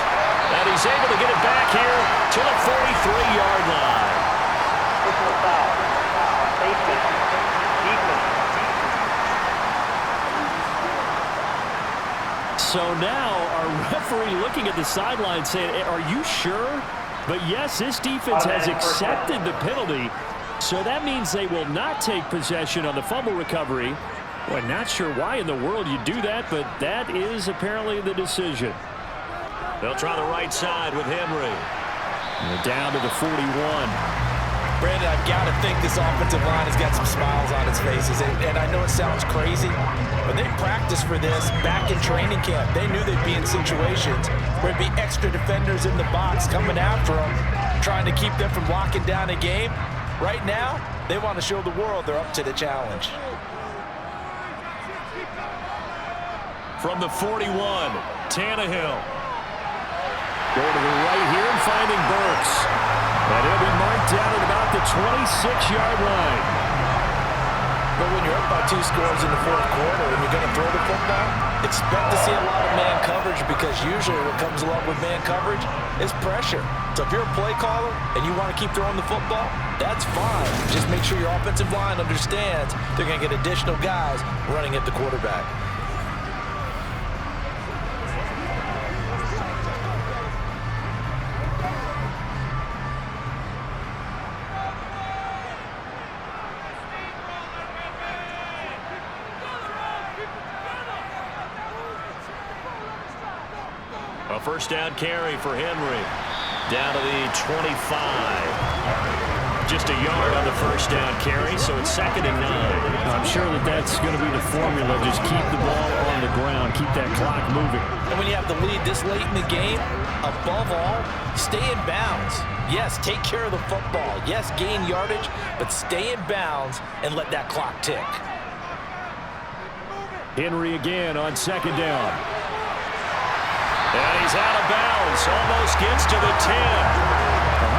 And he's able to get it back here to the 43-yard line. So now our referee looking at the sideline saying, are you sure? But yes, this defense has accepted the penalty. So that means they will not take possession on the fumble recovery. Well, not sure why in the world you do that, but that is apparently the decision. They'll try the right side with Henry. And they're down to the 41. Brandon, I've got to think this offensive line has got some smiles on its faces. And I know it sounds crazy, but they practiced for this back in training camp. They knew they'd be in situations where there'd be extra defenders in the box coming after them, trying to keep them from locking down a game. Right now, they want to show the world they're up to the challenge. From the 41, Tannehill. Going to the right here and finding Burks. And he'll be marked down at about the 26-yard line. But when you're up by 2 scores in the fourth quarter and you're going to throw the football, expect to see a lot of man coverage, because usually what comes along with man coverage is pressure. So if you're a play caller and you want to keep throwing the football, that's fine. Just make sure your offensive line understands they're going to get additional guys running at the quarterback. A first down carry for Henry. Down to the 25. Just a yard on the first down carry, so it's 2nd and 9. I'm sure that's going to be the formula. Just keep the ball on the ground. Keep that clock moving. And when you have the lead this late in the game, above all, stay in bounds. Yes, take care of the football. Yes, gain yardage, but stay in bounds and let that clock tick. Henry again on 2nd down. And he's out of bounds. Almost gets to the 10.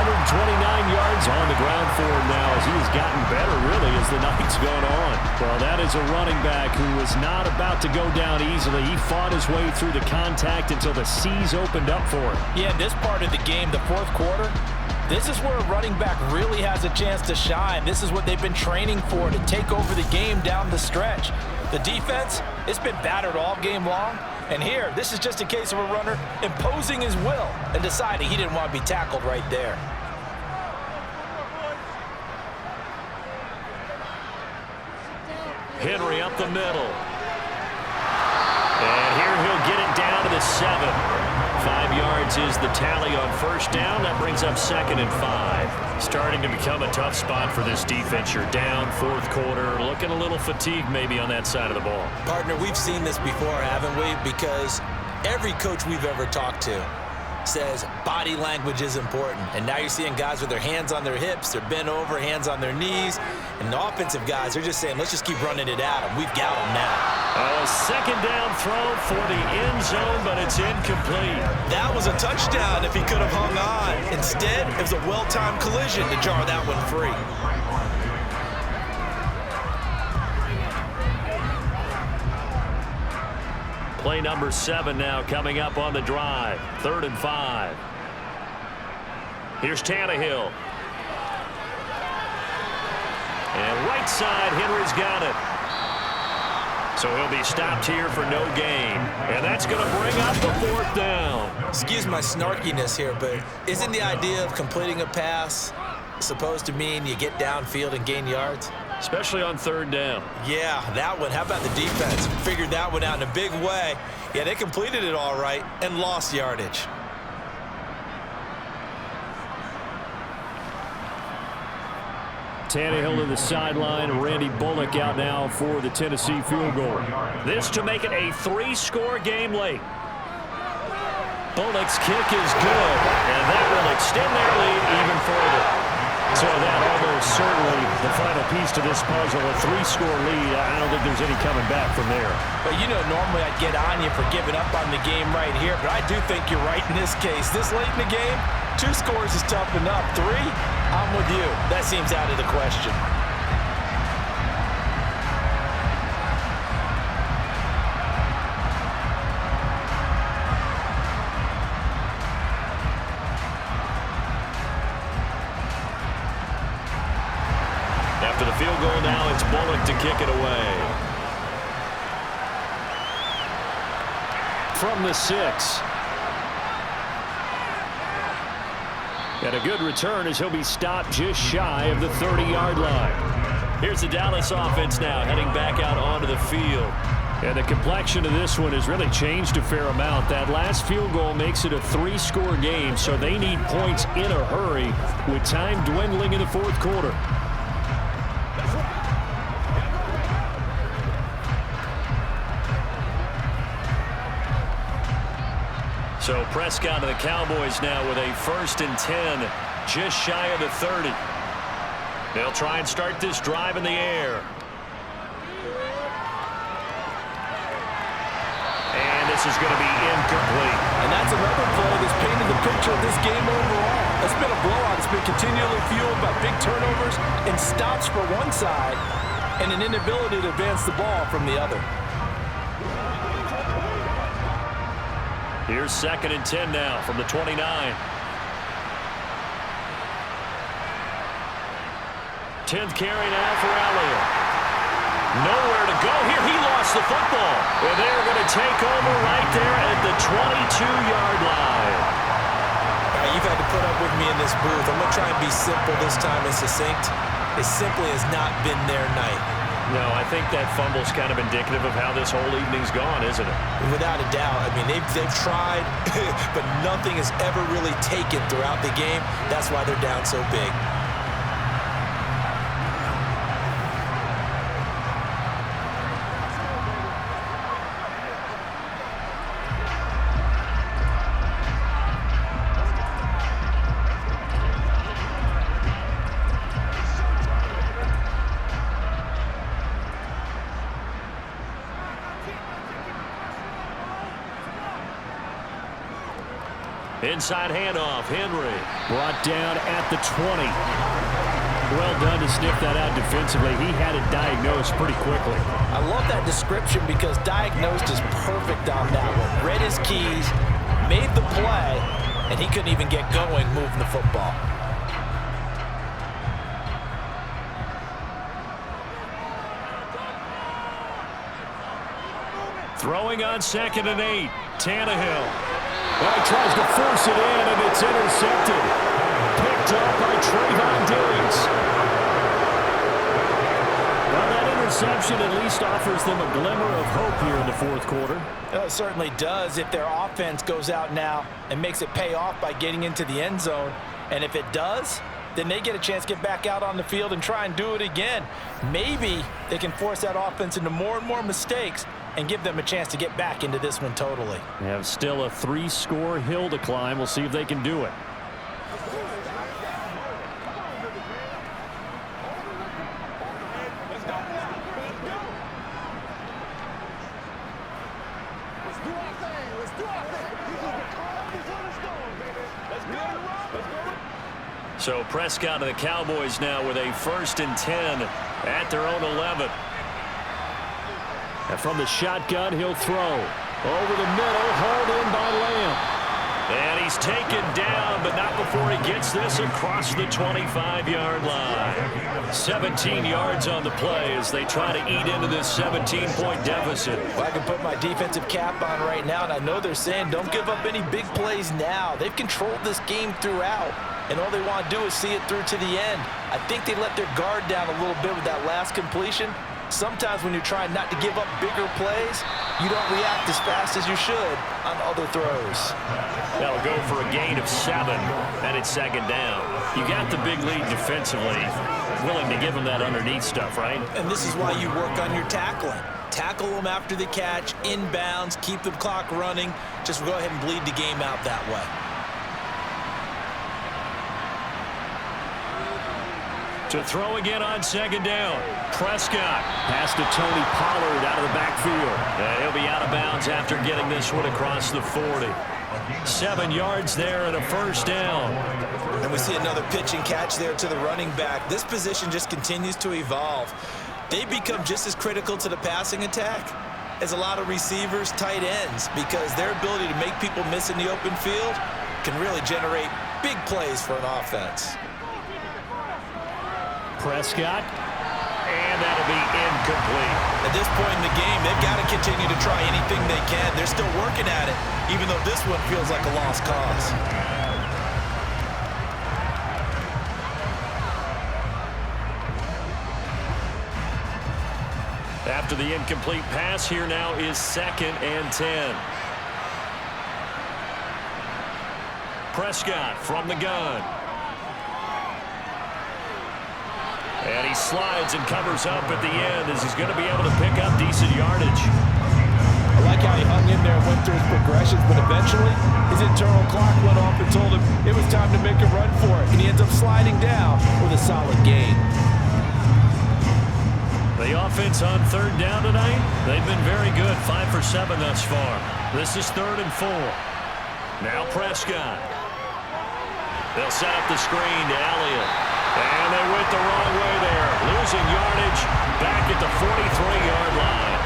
129 yards on the ground for him now, as he has gotten better, really, as the night's gone on. Well, that is a running back who was not about to go down easily. He fought his way through the contact until the seas opened up for him. Yeah, this part of the game, the fourth quarter, this is where a running back really has a chance to shine. This is what they've been training for, to take over the game down the stretch. The defense, it's been battered all game long. And here, this is just a case of a runner imposing his will and deciding he didn't want to be tackled right there. Henry up the middle. And here he'll get it down to the 7. 5 yards is the tally on first down. That brings up 2nd and 5. Starting to become a tough spot for this defense. You're down fourth quarter. Looking a little fatigued maybe on that side of the ball. Partner, we've seen this before, haven't we? Because every coach we've ever talked to says body language is important. And now you're seeing guys with their hands on their hips, they're bent over, hands on their knees. And the offensive guys are just saying, let's just keep running it at them. We've got them now. A 2nd down throw for the end zone, but it's incomplete. That was a touchdown if he could have hung on. Instead, it was a well-timed collision to jar that one free. Play number 7 now coming up on the drive. 3rd and 5. Here's Tannehill. And right side, Henry's got it. So he'll be stopped here for no gain. And that's going to bring up the 4th down. Excuse my snarkiness here, but isn't the idea of completing a pass supposed to mean you get downfield and gain yards? Especially on 3rd down. Yeah, that one. How about the defense? Figured that one out in a big way. Yeah, they completed it all right and lost yardage. Tannehill to the sideline. Randy Bullock out now for the Tennessee field goal. This to make it a 3-score game late. Bullock's kick is good, and that will extend their lead even further. So that almost certainly the final piece to this puzzle, a 3-score lead. I don't think there's any coming back from there. But you know, normally I'd get on you for giving up on the game right here, but I do think you're right in this case. This late in the game, 2 scores is tough enough. 3, I'm with you. That seems out of the question. After the field goal now, it's Bullock to kick it away. From the 6. And a good return as he'll be stopped just shy of the 30-yard line. Here's the Dallas offense now heading back out onto the field. And the complexion of this one has really changed a fair amount. That last field goal makes it a 3-score game, so they need points in a hurry with time dwindling in the fourth quarter. So Prescott and the Cowboys now with a 1st and 10, just shy of the 30. They'll try and start this drive in the air. And this is going to be incomplete. And that's another play that's painted the picture of this game overall. It's been a blowout. It's been continually fueled by big turnovers and stops for one side and an inability to advance the ball from the other. Here's 2nd and 10 now from the 29. Tenth carry now for Elliott. Nowhere to go here. He lost the football. And they're going to take over right there at the 22-yard line. You've had to put up with me in this booth. I'm going to try and be simple this time and succinct. It simply has not been their night. No, I think that fumble's kind of indicative of how this whole evening's gone, isn't it? Without a doubt. I mean, they've tried, but nothing has ever really taken throughout the game. That's why they're down so big. Inside handoff, Henry. Brought down at the 20. Well done to sniff that out defensively. He had it diagnosed pretty quickly. I love that description because diagnosed is perfect on that one. Read his keys, made the play, and he couldn't even get going moving the football. Throwing on 2nd and 8. Tannehill. Well, he tries to force it in, and it's intercepted. Picked up by Trayvon Diggs. Well, that interception at least offers them a glimmer of hope here in the 4th quarter. It certainly does if their offense goes out now and makes it pay off by getting into the end zone. And if it does, then they get a chance to get back out on the field and try and do it again. Maybe they can force that offense into more and more mistakes and give them a chance to get back into this one totally. They have still a 3-score hill to climb. We'll see if they can do it. So Prescott and the Cowboys now with a 1st and 10 at their own 11. And from the shotgun, he'll throw. Over the middle, hauled in by Lamb. And he's taken down, but not before he gets this across the 25-yard line. 17 yards on the play as they try to eat into this 17-point deficit. Well, I can put my defensive cap on right now, and I know they're saying don't give up any big plays now. They've controlled this game throughout, and all they want to do is see it through to the end. I think they let their guard down a little bit with that last completion. Sometimes when you're trying not to give up bigger plays, you don't react as fast as you should on other throws. That'll go for a gain of 7, and it's 2nd down. You got the big lead defensively, willing to give them that underneath stuff, right? And this is why you work on your tackling. Tackle them after the catch, inbounds, keep the clock running. Just go ahead and bleed the game out that way. To throw again on 2nd down. Prescott. Pass to Tony Pollard out of the backfield. And he'll be out of bounds after getting this one across the 40. 7 yards there and a 1st down. And we see another pitch and catch there to the running back. This position just continues to evolve. They become just as critical to the passing attack as a lot of receivers, tight ends, because their ability to make people miss in the open field can really generate big plays for an offense. Prescott, and that'll be incomplete. At this point in the game, they've got to continue to try anything they can. They're still working at it, even though this one feels like a lost cause. After the incomplete pass, here now is 2nd and 10. Prescott from the gun. And he slides and covers up at the end as he's going to be able to pick up decent yardage. I like how he hung in there and went through his progressions, but eventually his internal clock went off and told him it was time to make a run for it. And he ends up sliding down with a solid gain. The offense on 3rd down tonight, they've been very good. 5 for 7 thus far. This is 3rd and 4. Now Prescott. They'll set up the screen to Elliott. And they went the wrong way there. Losing yardage back at the 43-yard line.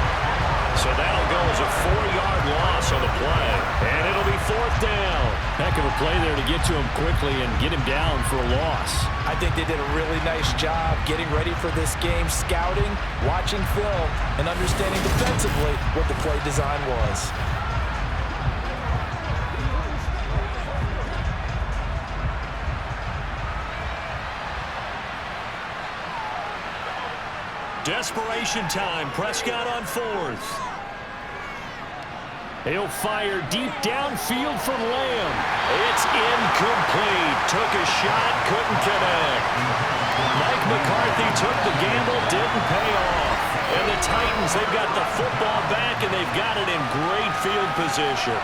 So that'll go as a 4-yard loss on the play. And it'll be 4th down. Heck of a play there to get to him quickly and get him down for a loss. I think they did a really nice job getting ready for this game, scouting, watching film, and understanding defensively what the play design was. Desperation time. Prescott on 4th. He'll fire deep downfield for Lamb. It's incomplete. Took a shot, couldn't connect. Mike McCarthy took the gamble, didn't pay off. And the Titans, they've got the football back, and they've got it in great field position.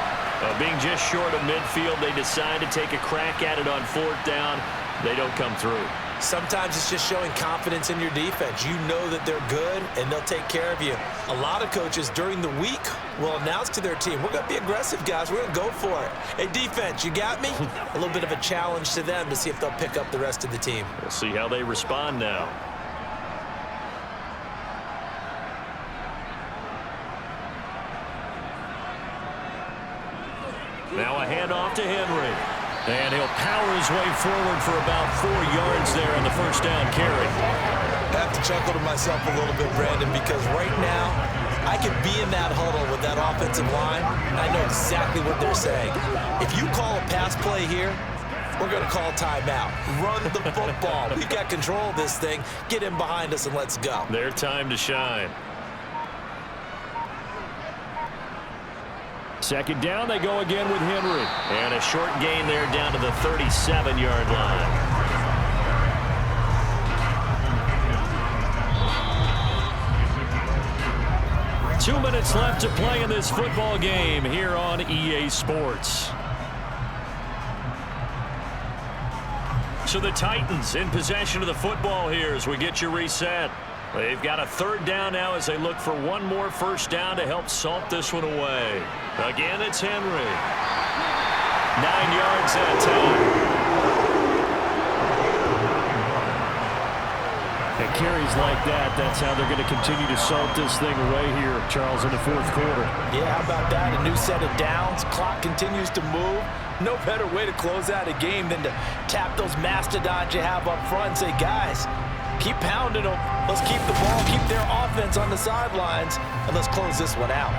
Being just short of midfield, they decide to take a crack at it on 4th down. They don't come through. Sometimes it's just showing confidence in your defense. You know that they're good, and they'll take care of you. A lot of coaches during the week will announce to their team, we're going to be aggressive, guys. We're going to go for it. Hey, defense, you got me? A little bit of a challenge to them to see if they'll pick up the rest of the team. We'll see how they respond now. Now a handoff to Henry. And he'll power his way forward for about 4 yards there on the first down carry. I have to chuckle to myself a little bit, Brandon, because right now I could be in that huddle with that offensive line, and I know exactly what they're saying. If you call a pass play here, we're going to call timeout. Run the football. We've got control of this thing. Get in behind us and let's go. Their time to shine. Second down, they go again with Henry. And a short gain there down to the 37-yard line. Two minutes left to play in this football game here on EA Sports. So the Titans in possession of the football here as we get you reset. They've got a 3rd down now as they look for one more first down to help salt this one away. Again, it's Henry. 9 yards that time. And carries like that, that's how they're going to continue to salt this thing away here, Charles, in the 4th quarter. Yeah, how about that? A new set of downs. Clock continues to move. No better way to close out a game than to tap those mastodons you have up front and say, guys, keep pounding them. Let's keep the ball, keep their offense on the sidelines, and let's close this one out.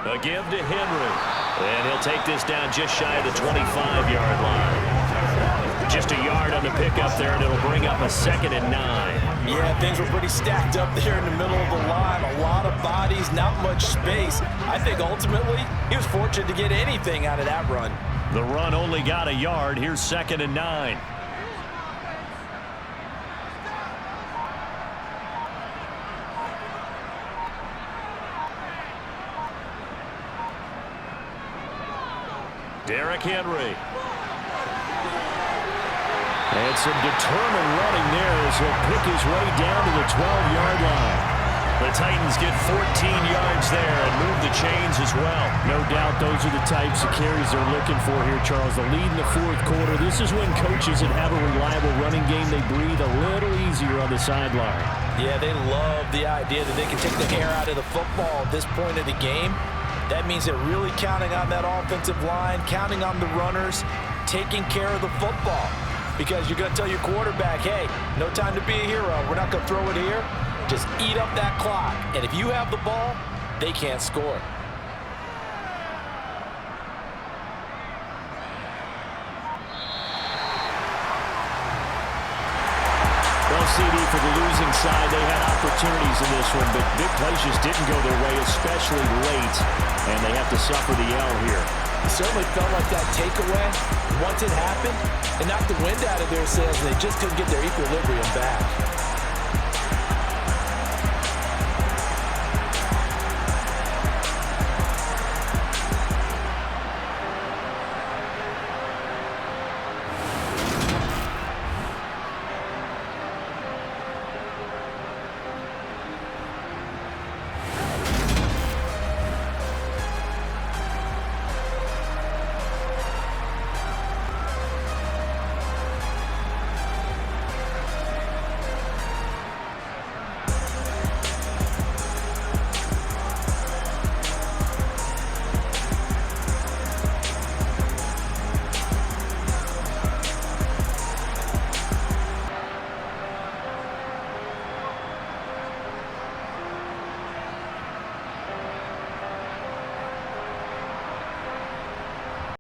A give to Henry. And he'll take this down just shy of the 25-yard line. Just a yard on the pickup there, and it'll bring up a 2nd and 9. Yeah, things were pretty stacked up there in the middle of the line. A lot of bodies, not much space. I think ultimately he was fortunate to get anything out of that run. The run only got a yard. Here's 2nd and 9. Derrick Henry. And some determined running there as he'll pick his way down to the 12-yard line. The Titans get 14 yards there and move the chains as well. No doubt those are the types of carries they're looking for here, Charles. The lead in the 4th quarter. This is when coaches that have a reliable running game, they breathe a little easier on the sideline. Yeah, they love the idea that they can take the air out of the football at this point of the game. That means they're really counting on that offensive line, counting on the runners, taking care of the football. Because you're going to tell your quarterback, hey, no time to be a hero. We're not going to throw it here. Just eat up that clock. And if you have the ball, they can't score. Well, CD, for the losing side, they had opportunities in this one, but big plays just didn't go their way, especially late, and they have to suffer the L here. It certainly felt like that takeaway, once it happened, it knocked the wind out of their sails, and they just couldn't get their equilibrium back.